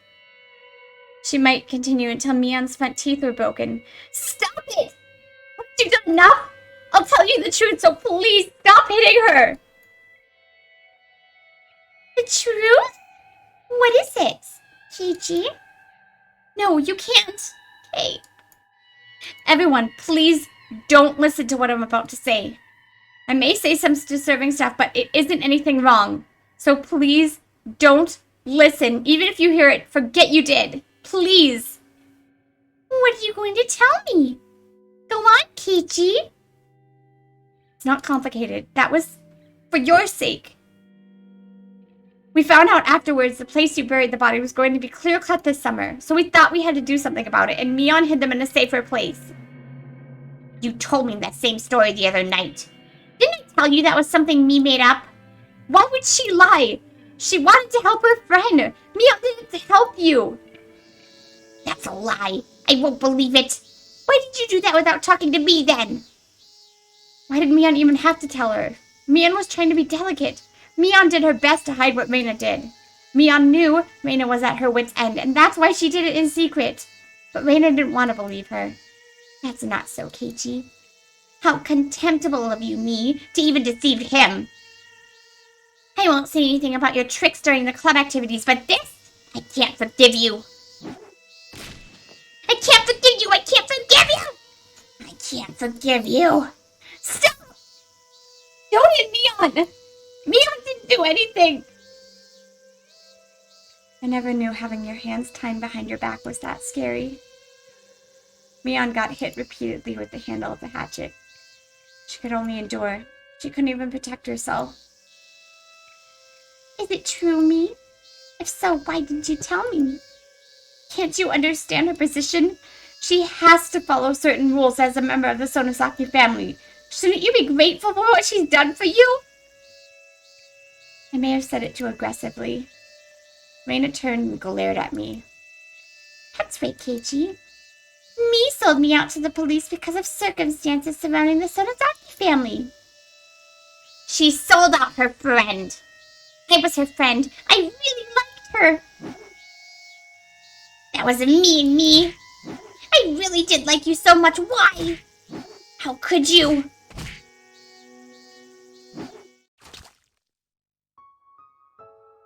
She might continue until Mion's front teeth were broken. Stop it! Haven't you done enough? I'll tell you the truth, so please stop hitting her! The truth? What is it, Keiichi? No, you can't. Okay. Everyone, please don't listen to what I'm about to say. I may say some disturbing stuff, but it isn't anything wrong. So please don't listen. Even if you hear it, forget you did. Please. What are you going to tell me? Go on, Keiichi. It's not complicated. That was for your sake. We found out afterwards the place you buried the body was going to be clear-cut this summer, so we thought we had to do something about it, and Mion hid them in a safer place. You told me that same story the other night. Didn't I tell you that was something me made up? Why would she lie? She wanted to help her friend. Mion didn't help you. That's a lie. I won't believe it. Why did you do that without talking to me then? Why did Mion even have to tell her? Mion was trying to be delicate. Mion did her best to hide what Rena did. Mion knew Rena was at her wit's end, and that's why she did it in secret. But Rena didn't want to believe her. That's not so, Keiichi. How contemptible of you, me, to even deceive him. I won't say anything about your tricks during the club activities, but this, I can't forgive you. I can't forgive you! I can't forgive you! I can't forgive you. Stop! Don't hit Mion! Mion didn't do anything! I never knew having your hands tied behind your back was that scary. Mion got hit repeatedly with the handle of the hatchet. She could only endure. She couldn't even protect herself. Is it true, me? If so, why didn't you tell me? Can't you understand her position? She has to follow certain rules as a member of the Sonozaki family. Shouldn't you be grateful for what she's done for you? I may have said it too aggressively. Rena turned and glared at me. That's right, Keiichi. Me sold me out to the police because of circumstances surrounding the Sonozaki family. She sold out her friend. I was her friend. I really liked her. That was me. I really did like you so much. Why? How could you?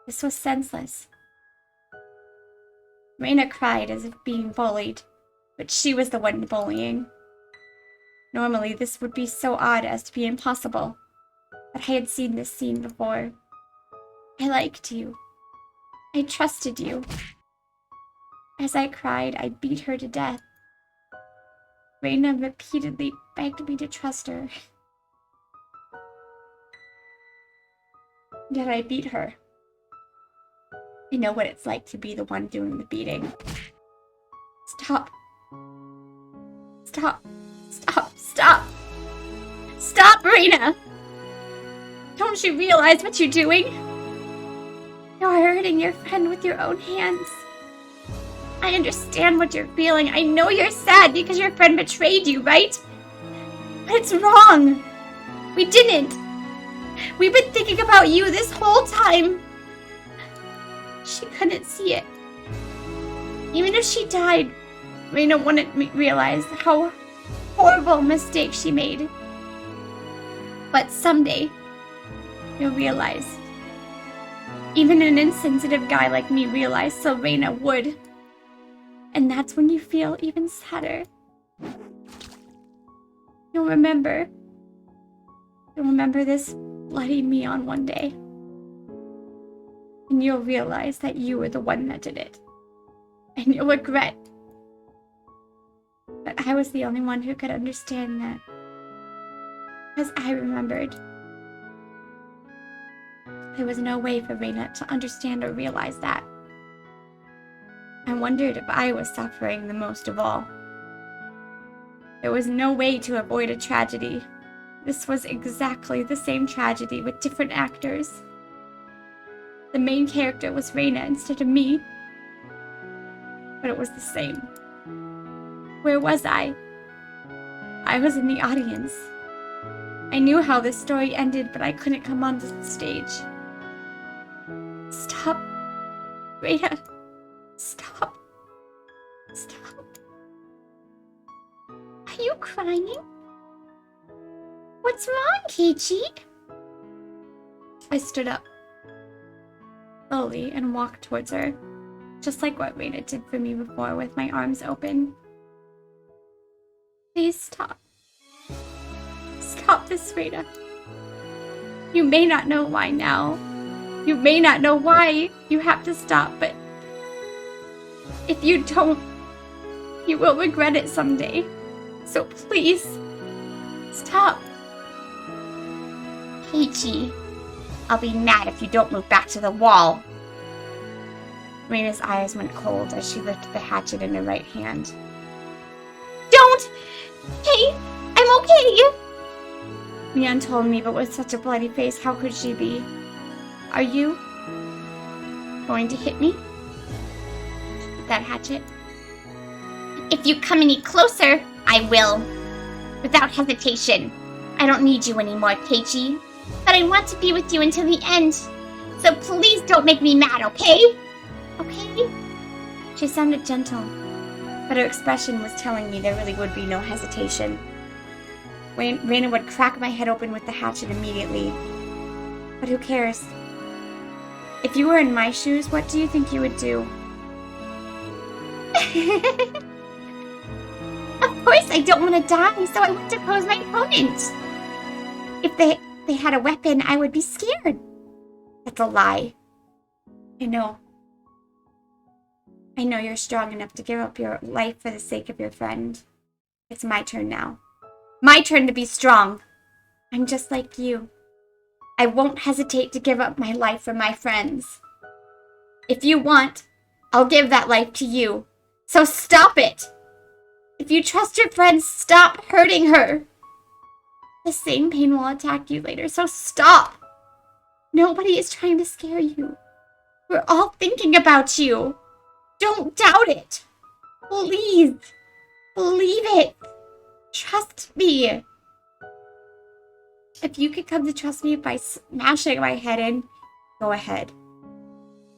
This was senseless. Rena cried as if being bullied, but she was the one bullying. Normally, this would be so odd as to be impossible, but I had seen this scene before. I liked you. I trusted you. As I cried, I beat her to death. Rena repeatedly begged me to trust her. Yet I beat her. I know what it's like to be the one doing the beating. Stop. Stop. Stop. Stop. Stop, Rena! Don't you realize what you're doing? hurting your friend with your own hands. I understand what you're feeling. I know you're sad because your friend betrayed you, right? But it's wrong. We didn't. We've been thinking about you this whole time. She couldn't see it. Even if she died, Rena wouldn't realize how horrible a mistake she made. But someday, you'll realize. Even an insensitive guy like me realized, so Rena would. And that's when you feel even sadder. You'll remember this bloodied me on one day. And you'll realize that you were the one that did it. And you'll regret that I was the only one who could understand that. Because I remembered. There was no way for Rena to understand or realize that. I wondered if I was suffering the most of all. There was no way to avoid a tragedy. This was exactly the same tragedy with different actors. The main character was Rena instead of me. But it was the same. Where was I? I was in the audience. I knew how this story ended, but I couldn't come onto the stage. Stop. Rena. Stop. Stop. Are you crying? What's wrong, Keiichi? I stood up slowly and walked towards her, just like what Rena did for me before, with my arms open. Please stop. Stop this, Rena. You may not know why now. You may not know why you have to stop, but if you don't, you will regret it someday. So please, stop. Keiichi, I'll be mad if you don't move back to the wall. Rena's eyes went cold as she lifted the hatchet in her right hand. Don't! Hey, I'm okay! Mian told me, but with such a bloody face, how could she be? Are you going to hit me with that hatchet? If you come any closer, I will. Without hesitation. I don't need you anymore, Keiichi. But I want to be with you until the end. So please don't make me mad, okay? Okay? She sounded gentle, but her expression was telling me there really would be no hesitation. Rena would crack my head open with the hatchet immediately. But who cares? If you were in my shoes, what do you think you would do? Of course I don't want to die, so I want to pose my opponent. If they had a weapon, I would be scared. That's a lie. I know. I know you're strong enough to give up your life for the sake of your friend. It's my turn now. My turn to be strong. I'm just like you. I won't hesitate to give up my life for my friends. If you want, I'll give that life to you. So stop it! If you trust your friend, stop hurting her. The same pain will attack you later, so stop! Nobody is trying to scare you. We're all thinking about you. Don't doubt it. Please. Believe it. Trust me. If you could come to trust me by smashing my head in, go ahead.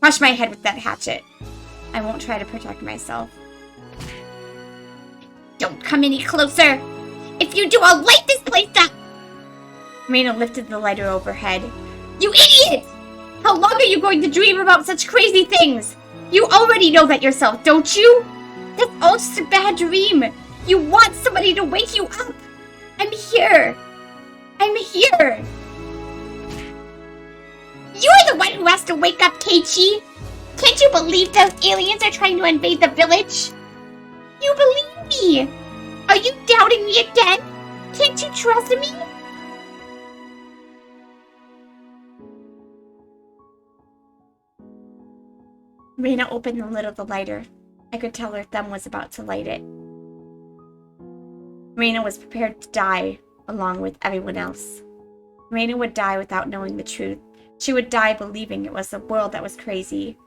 Crush my head with that hatchet. I won't try to protect myself. Don't come any closer. If you do, I'll light this place up. Rena lifted the lighter overhead. You idiot! How long are you going to dream about such crazy things? You already know that yourself, don't you? That's all just a bad dream. You want somebody to wake you up. I'm here. I'm here. You're the one who has to wake up, Keiichi. Can't you believe those aliens are trying to invade the village? You believe me. Are you doubting me again? Can't you trust me? Rena opened the lid of the lighter. I could tell her thumb was about to light it. Rena was prepared to die along with everyone else. Rena would die without knowing the truth. She would die believing it was the world that was crazy.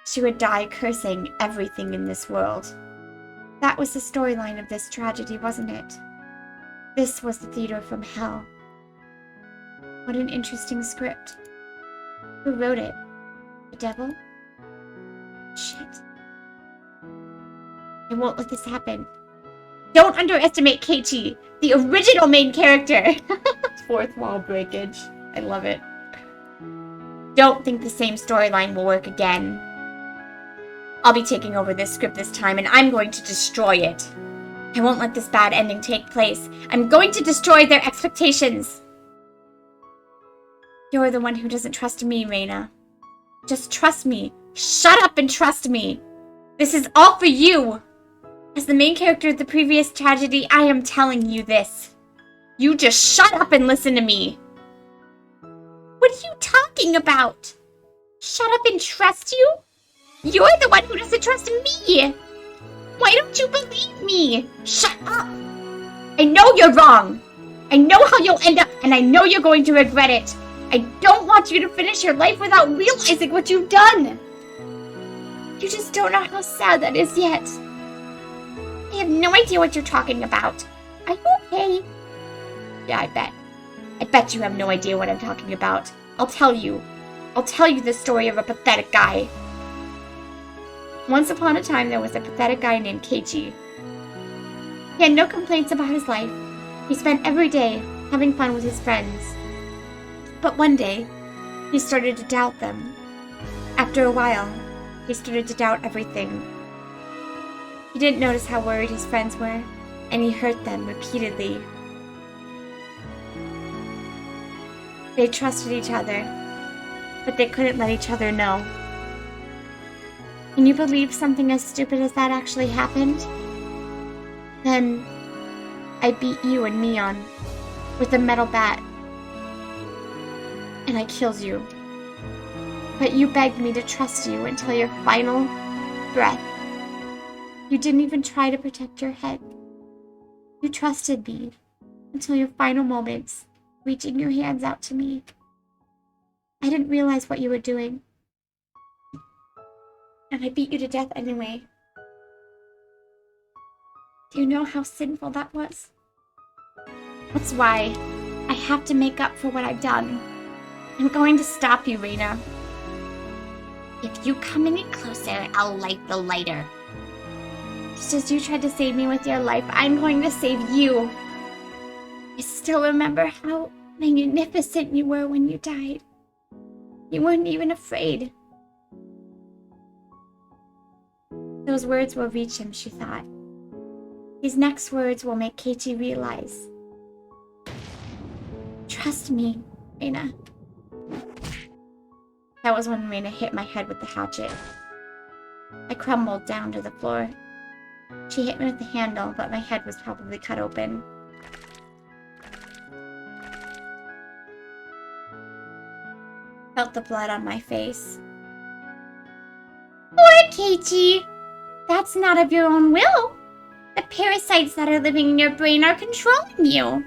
She would die cursing everything in this world. That was the storyline of this tragedy, wasn't it? This was the theater from hell. What an interesting script. Who wrote it? The devil? Shit. I won't let this happen. Don't underestimate Keiichi, the original main character. Fourth wall breakage. I love it. Don't think the same storyline will work again. I'll be taking over this script this time, and I'm going to destroy it. I won't let this bad ending take place. I'm going to destroy their expectations. You're the one who doesn't trust me, Rena. Just trust me. Shut up and trust me. This is all for you. As the main character of the previous tragedy, I am telling you this. You just shut up and listen to me. What are you talking about? Shut up and trust you? You're the one who doesn't trust me. Why don't you believe me? Shut up. I know you're wrong. I know how you'll end up, and I know you're going to regret it. I don't want you to finish your life without realizing what you've done. You just don't know how sad that is yet. I have no idea what you're talking about. Are you okay? Yeah, I bet. I bet you have no idea what I'm talking about. I'll tell you. I'll tell you the story of a pathetic guy. Once upon a time, there was a pathetic guy named Keiichi. He had no complaints about his life. He spent every day having fun with his friends. But one day, he started to doubt them. After a while, he started to doubt everything. He didn't notice how worried his friends were, and he hurt them repeatedly. They trusted each other, but they couldn't let each other know. Can you believe something as stupid as that actually happened? Then, I beat you and Neon with a metal bat. And I killed you. But you begged me to trust you until your final breath. You didn't even try to protect your head. You trusted me until your final moments, reaching your hands out to me. I didn't realize what you were doing. And I beat you to death anyway. Do you know how sinful that was? That's why I have to make up for what I've done. I'm going to stop you, Rena. If you come any closer, I'll light the lighter. Just as you tried to save me with your life, I'm going to save you. I still remember how magnificent you were when you died. You weren't even afraid. Those words will reach him, she thought. These next words will make Keiichi realize. Trust me, Rena. That was when Rena hit my head with the hatchet. I crumbled down to the floor. She hit me with the handle, but my head was probably cut open. Felt the blood on my face. Poor Keiichi! That's not of your own will. The parasites that are living in your brain are controlling you.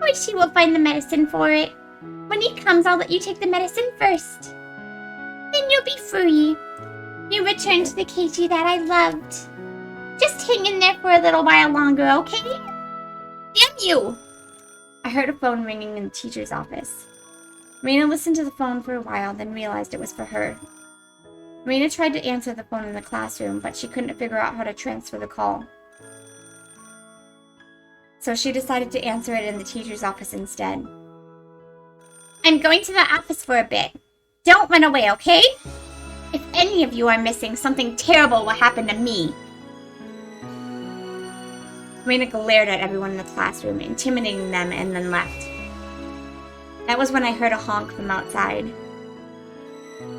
Which he will find the medicine for it. When he comes, I'll let you take the medicine first. Then you'll be free. You return to the Keiichi that I loved. Just hang in there for a little while longer, okay? Damn you! I heard a phone ringing in the teacher's office. Rena listened to the phone for a while, then realized it was for her. Rena tried to answer the phone in the classroom, but she couldn't figure out how to transfer the call. So she decided to answer it in the teacher's office instead. I'm going to the office for a bit. Don't run away, okay? If any of you are missing, something terrible will happen to me. Rena glared at everyone in the classroom, intimidating them, and then left. That was when I heard a honk from outside.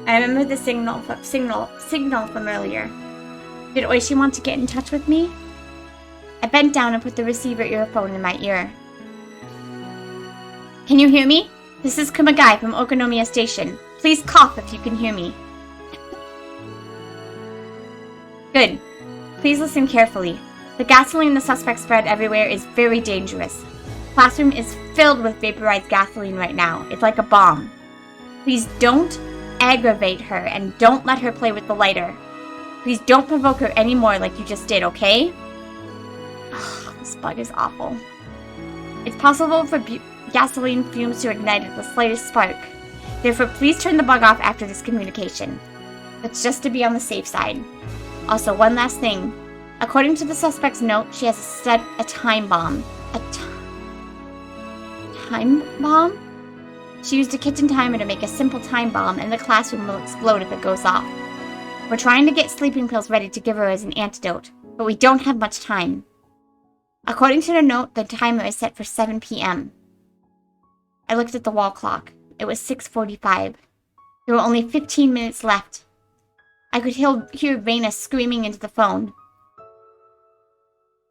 I remember the signal from earlier. Did Oishi want to get in touch with me? I bent down and put the receiver earphone in my ear. Can you hear me? This is Kumagai from Okonomiya Station. Please cough if you can hear me. Good. Please listen carefully. The gasoline the suspect spread everywhere is very dangerous. Classroom is filled with vaporized gasoline right now. It's like a bomb. Please don't aggravate her and don't let her play with the lighter. Please don't provoke her anymore like you just did, okay? Ugh, this bug is awful. It's possible for gasoline fumes to ignite at the slightest spark. Therefore, please turn the bug off after this communication. That's just to be on the safe side. Also, one last thing. According to the suspect's note, she has set a time bomb. Time bomb? She used a kitchen timer to make a simple time bomb, and the classroom will explode if it goes off. We're trying to get sleeping pills ready to give her as an antidote, but we don't have much time. According to the note, the timer is set for 7 p.m. I looked at the wall clock. It was 6:45. There were only 15 minutes left. I could hear Rena screaming into the phone.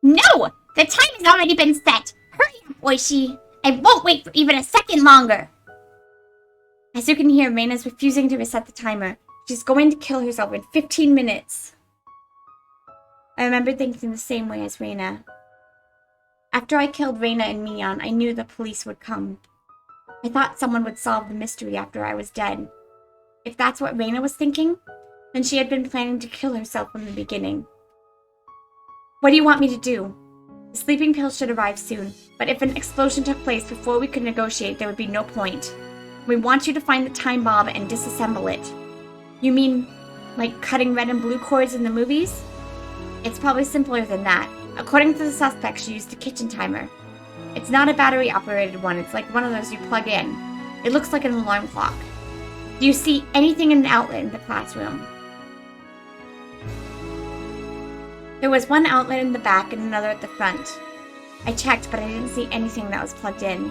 No! The time has already been set! Hurry up, Oishi! I won't wait for even a second longer! As you can hear, Rena's refusing to reset the timer. She's going to kill herself in 15 minutes. I remember thinking the same way as Rena. After I killed Rena and Mion, I knew the police would come. I thought someone would solve the mystery after I was dead. If that's what Rena was thinking, then she had been planning to kill herself from the beginning. What do you want me to do? The sleeping pills should arrive soon, but if an explosion took place before we could negotiate, there would be no point. We want you to find the time bomb and disassemble it. You mean, like cutting red and blue cords in the movies? It's probably simpler than that. According to the suspect, she used a kitchen timer. It's not a battery-operated one, it's like one of those you plug in. It looks like an alarm clock. Do you see anything in the outlet in the classroom? There was one outlet in the back and another at the front. I checked, but I didn't see anything that was plugged in.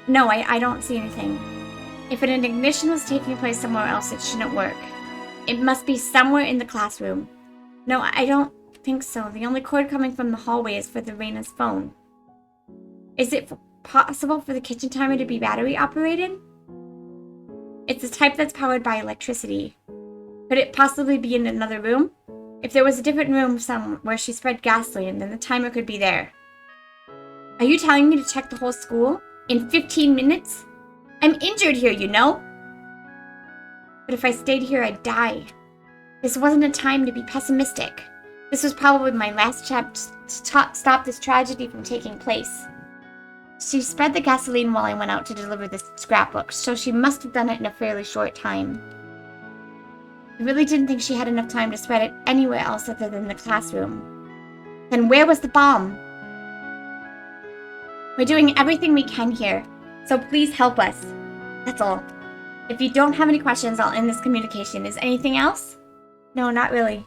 No, I don't see anything. If an ignition was taking place somewhere else, it shouldn't work. It must be somewhere in the classroom. No, I don't think so. The only cord coming from the hallway is for the Rena's phone. Is it possible for the kitchen timer to be battery operated? It's the type that's powered by electricity. Could it possibly be in another room? If there was a different room somewhere where she spread gasoline, then the timer could be there. Are you telling me to check the whole school? In 15 minutes? I'm injured here, you know? But if I stayed here, I'd die. This wasn't a time to be pessimistic. This was probably my last chance to stop this tragedy from taking place. She spread the gasoline while I went out to deliver this scrapbook, so she must have done it in a fairly short time. I really didn't think she had enough time to spread it anywhere else other than the classroom. Then where was the bomb? We're doing everything we can here, so please help us. That's all. If you don't have any questions, I'll end this communication. Is anything else? No, not really.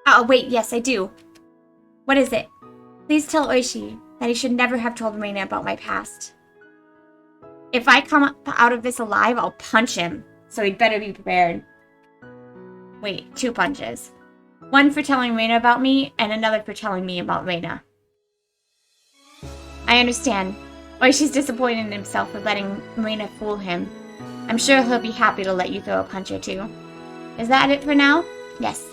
Oh, wait, yes, I do. What is it? Please tell Oishi that he should never have told Rena about my past. If I come out of this alive, I'll punch him, so he'd better be prepared. Wait, 2 punches. One for telling Rena about me, and another for telling me about Rena. I understand. Oishi's disappointed in himself for letting Rena fool him. I'm sure he'll be happy to let you throw a punch or two. Is that it for now? Yes.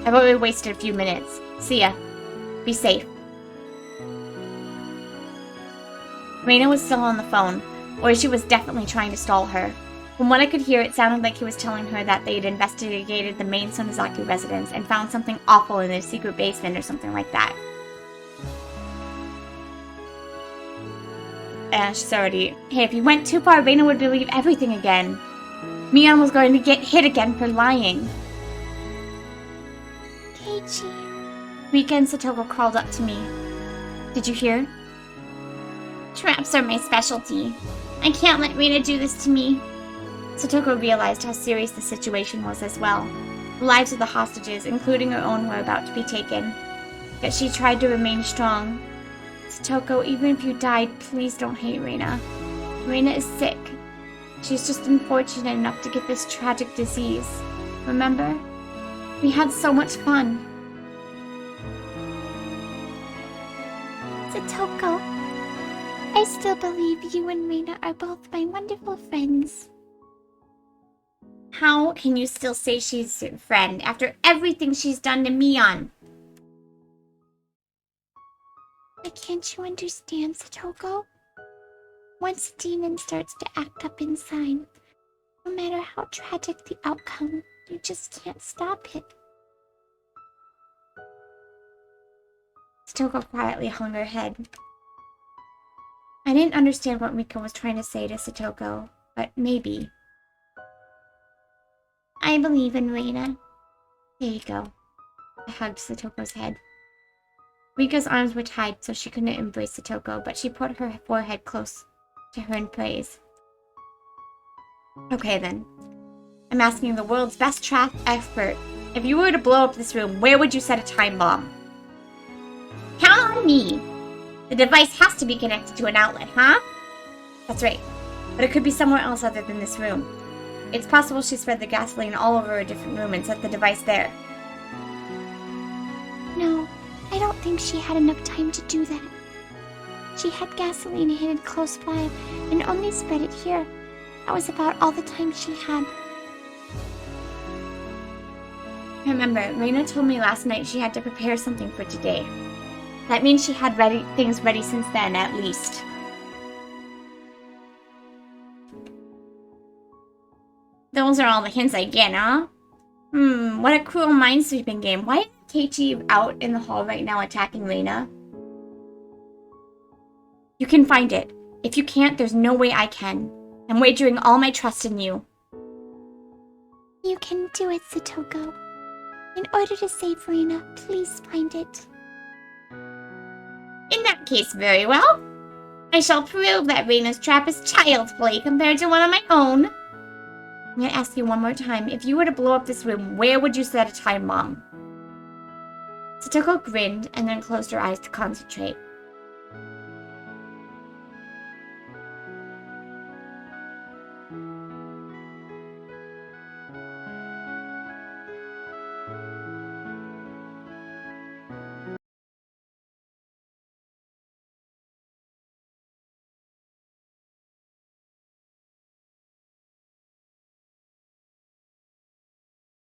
I've already wasted a few minutes. See ya. Be safe. Rena was still on the phone. Oishi was definitely trying to stall her. From what I could hear, it sounded like he was telling her that they had investigated the main Sonozaki residence and found something awful in their secret basement or something like that. She's already... Hey, if you went too far, Rena would believe everything again. Mion was going to get hit again for lying. Keiichi. Rika and Satoko crawled up to me. Did you hear? Traps are my specialty. I can't let Rena do this to me. Satoko realized how serious the situation was as well. The lives of the hostages, including her own, were about to be taken. Yet she tried to remain strong. Satoko, even if you died, please don't hate Rena. Rena is sick. She's just unfortunate enough to get this tragic disease. Remember? We had so much fun. Satoko, I still believe you and Rena are both my wonderful friends. How can you still say she's your friend after everything she's done to Mion? Why can't you understand, Satoko? Once a demon starts to act up inside, no matter how tragic the outcome, you just can't stop it. Satoko quietly hung her head. I didn't understand what Miko was trying to say to Satoko, but maybe. I believe in Rena. There you go. I hugged Satoko's head. Rika's arms were tied so she couldn't embrace Satoko, but she put her forehead close to her in praise. Okay then. I'm asking the world's best trap expert. If you were to blow up this room, where would you set a time bomb? Count on me! The device has to be connected to an outlet, huh? That's right. But it could be somewhere else other than this room. It's possible she spread the gasoline all over a different room and set the device there. No, I don't think she had enough time to do that. She had gasoline hidden close by and only spread it here. That was about all the time she had. Remember, Rena told me last night she had to prepare something for today. That means she had things ready since then, at least. Those are all the hints I get, huh? What a cruel minesweeping game. Why is Keiichi out in the hall right now attacking Rena? You can find it. If you can't, there's no way I can. I'm wagering all my trust in you. You can do it, Satoko. In order to save Rena, please find it. In that case, very well. I shall prove that Rena's trap is child's play compared to one of my own. I'm gonna ask you one more time. If you were to blow up this room, where would you set a time bomb? Satoko grinned and then closed her eyes to concentrate.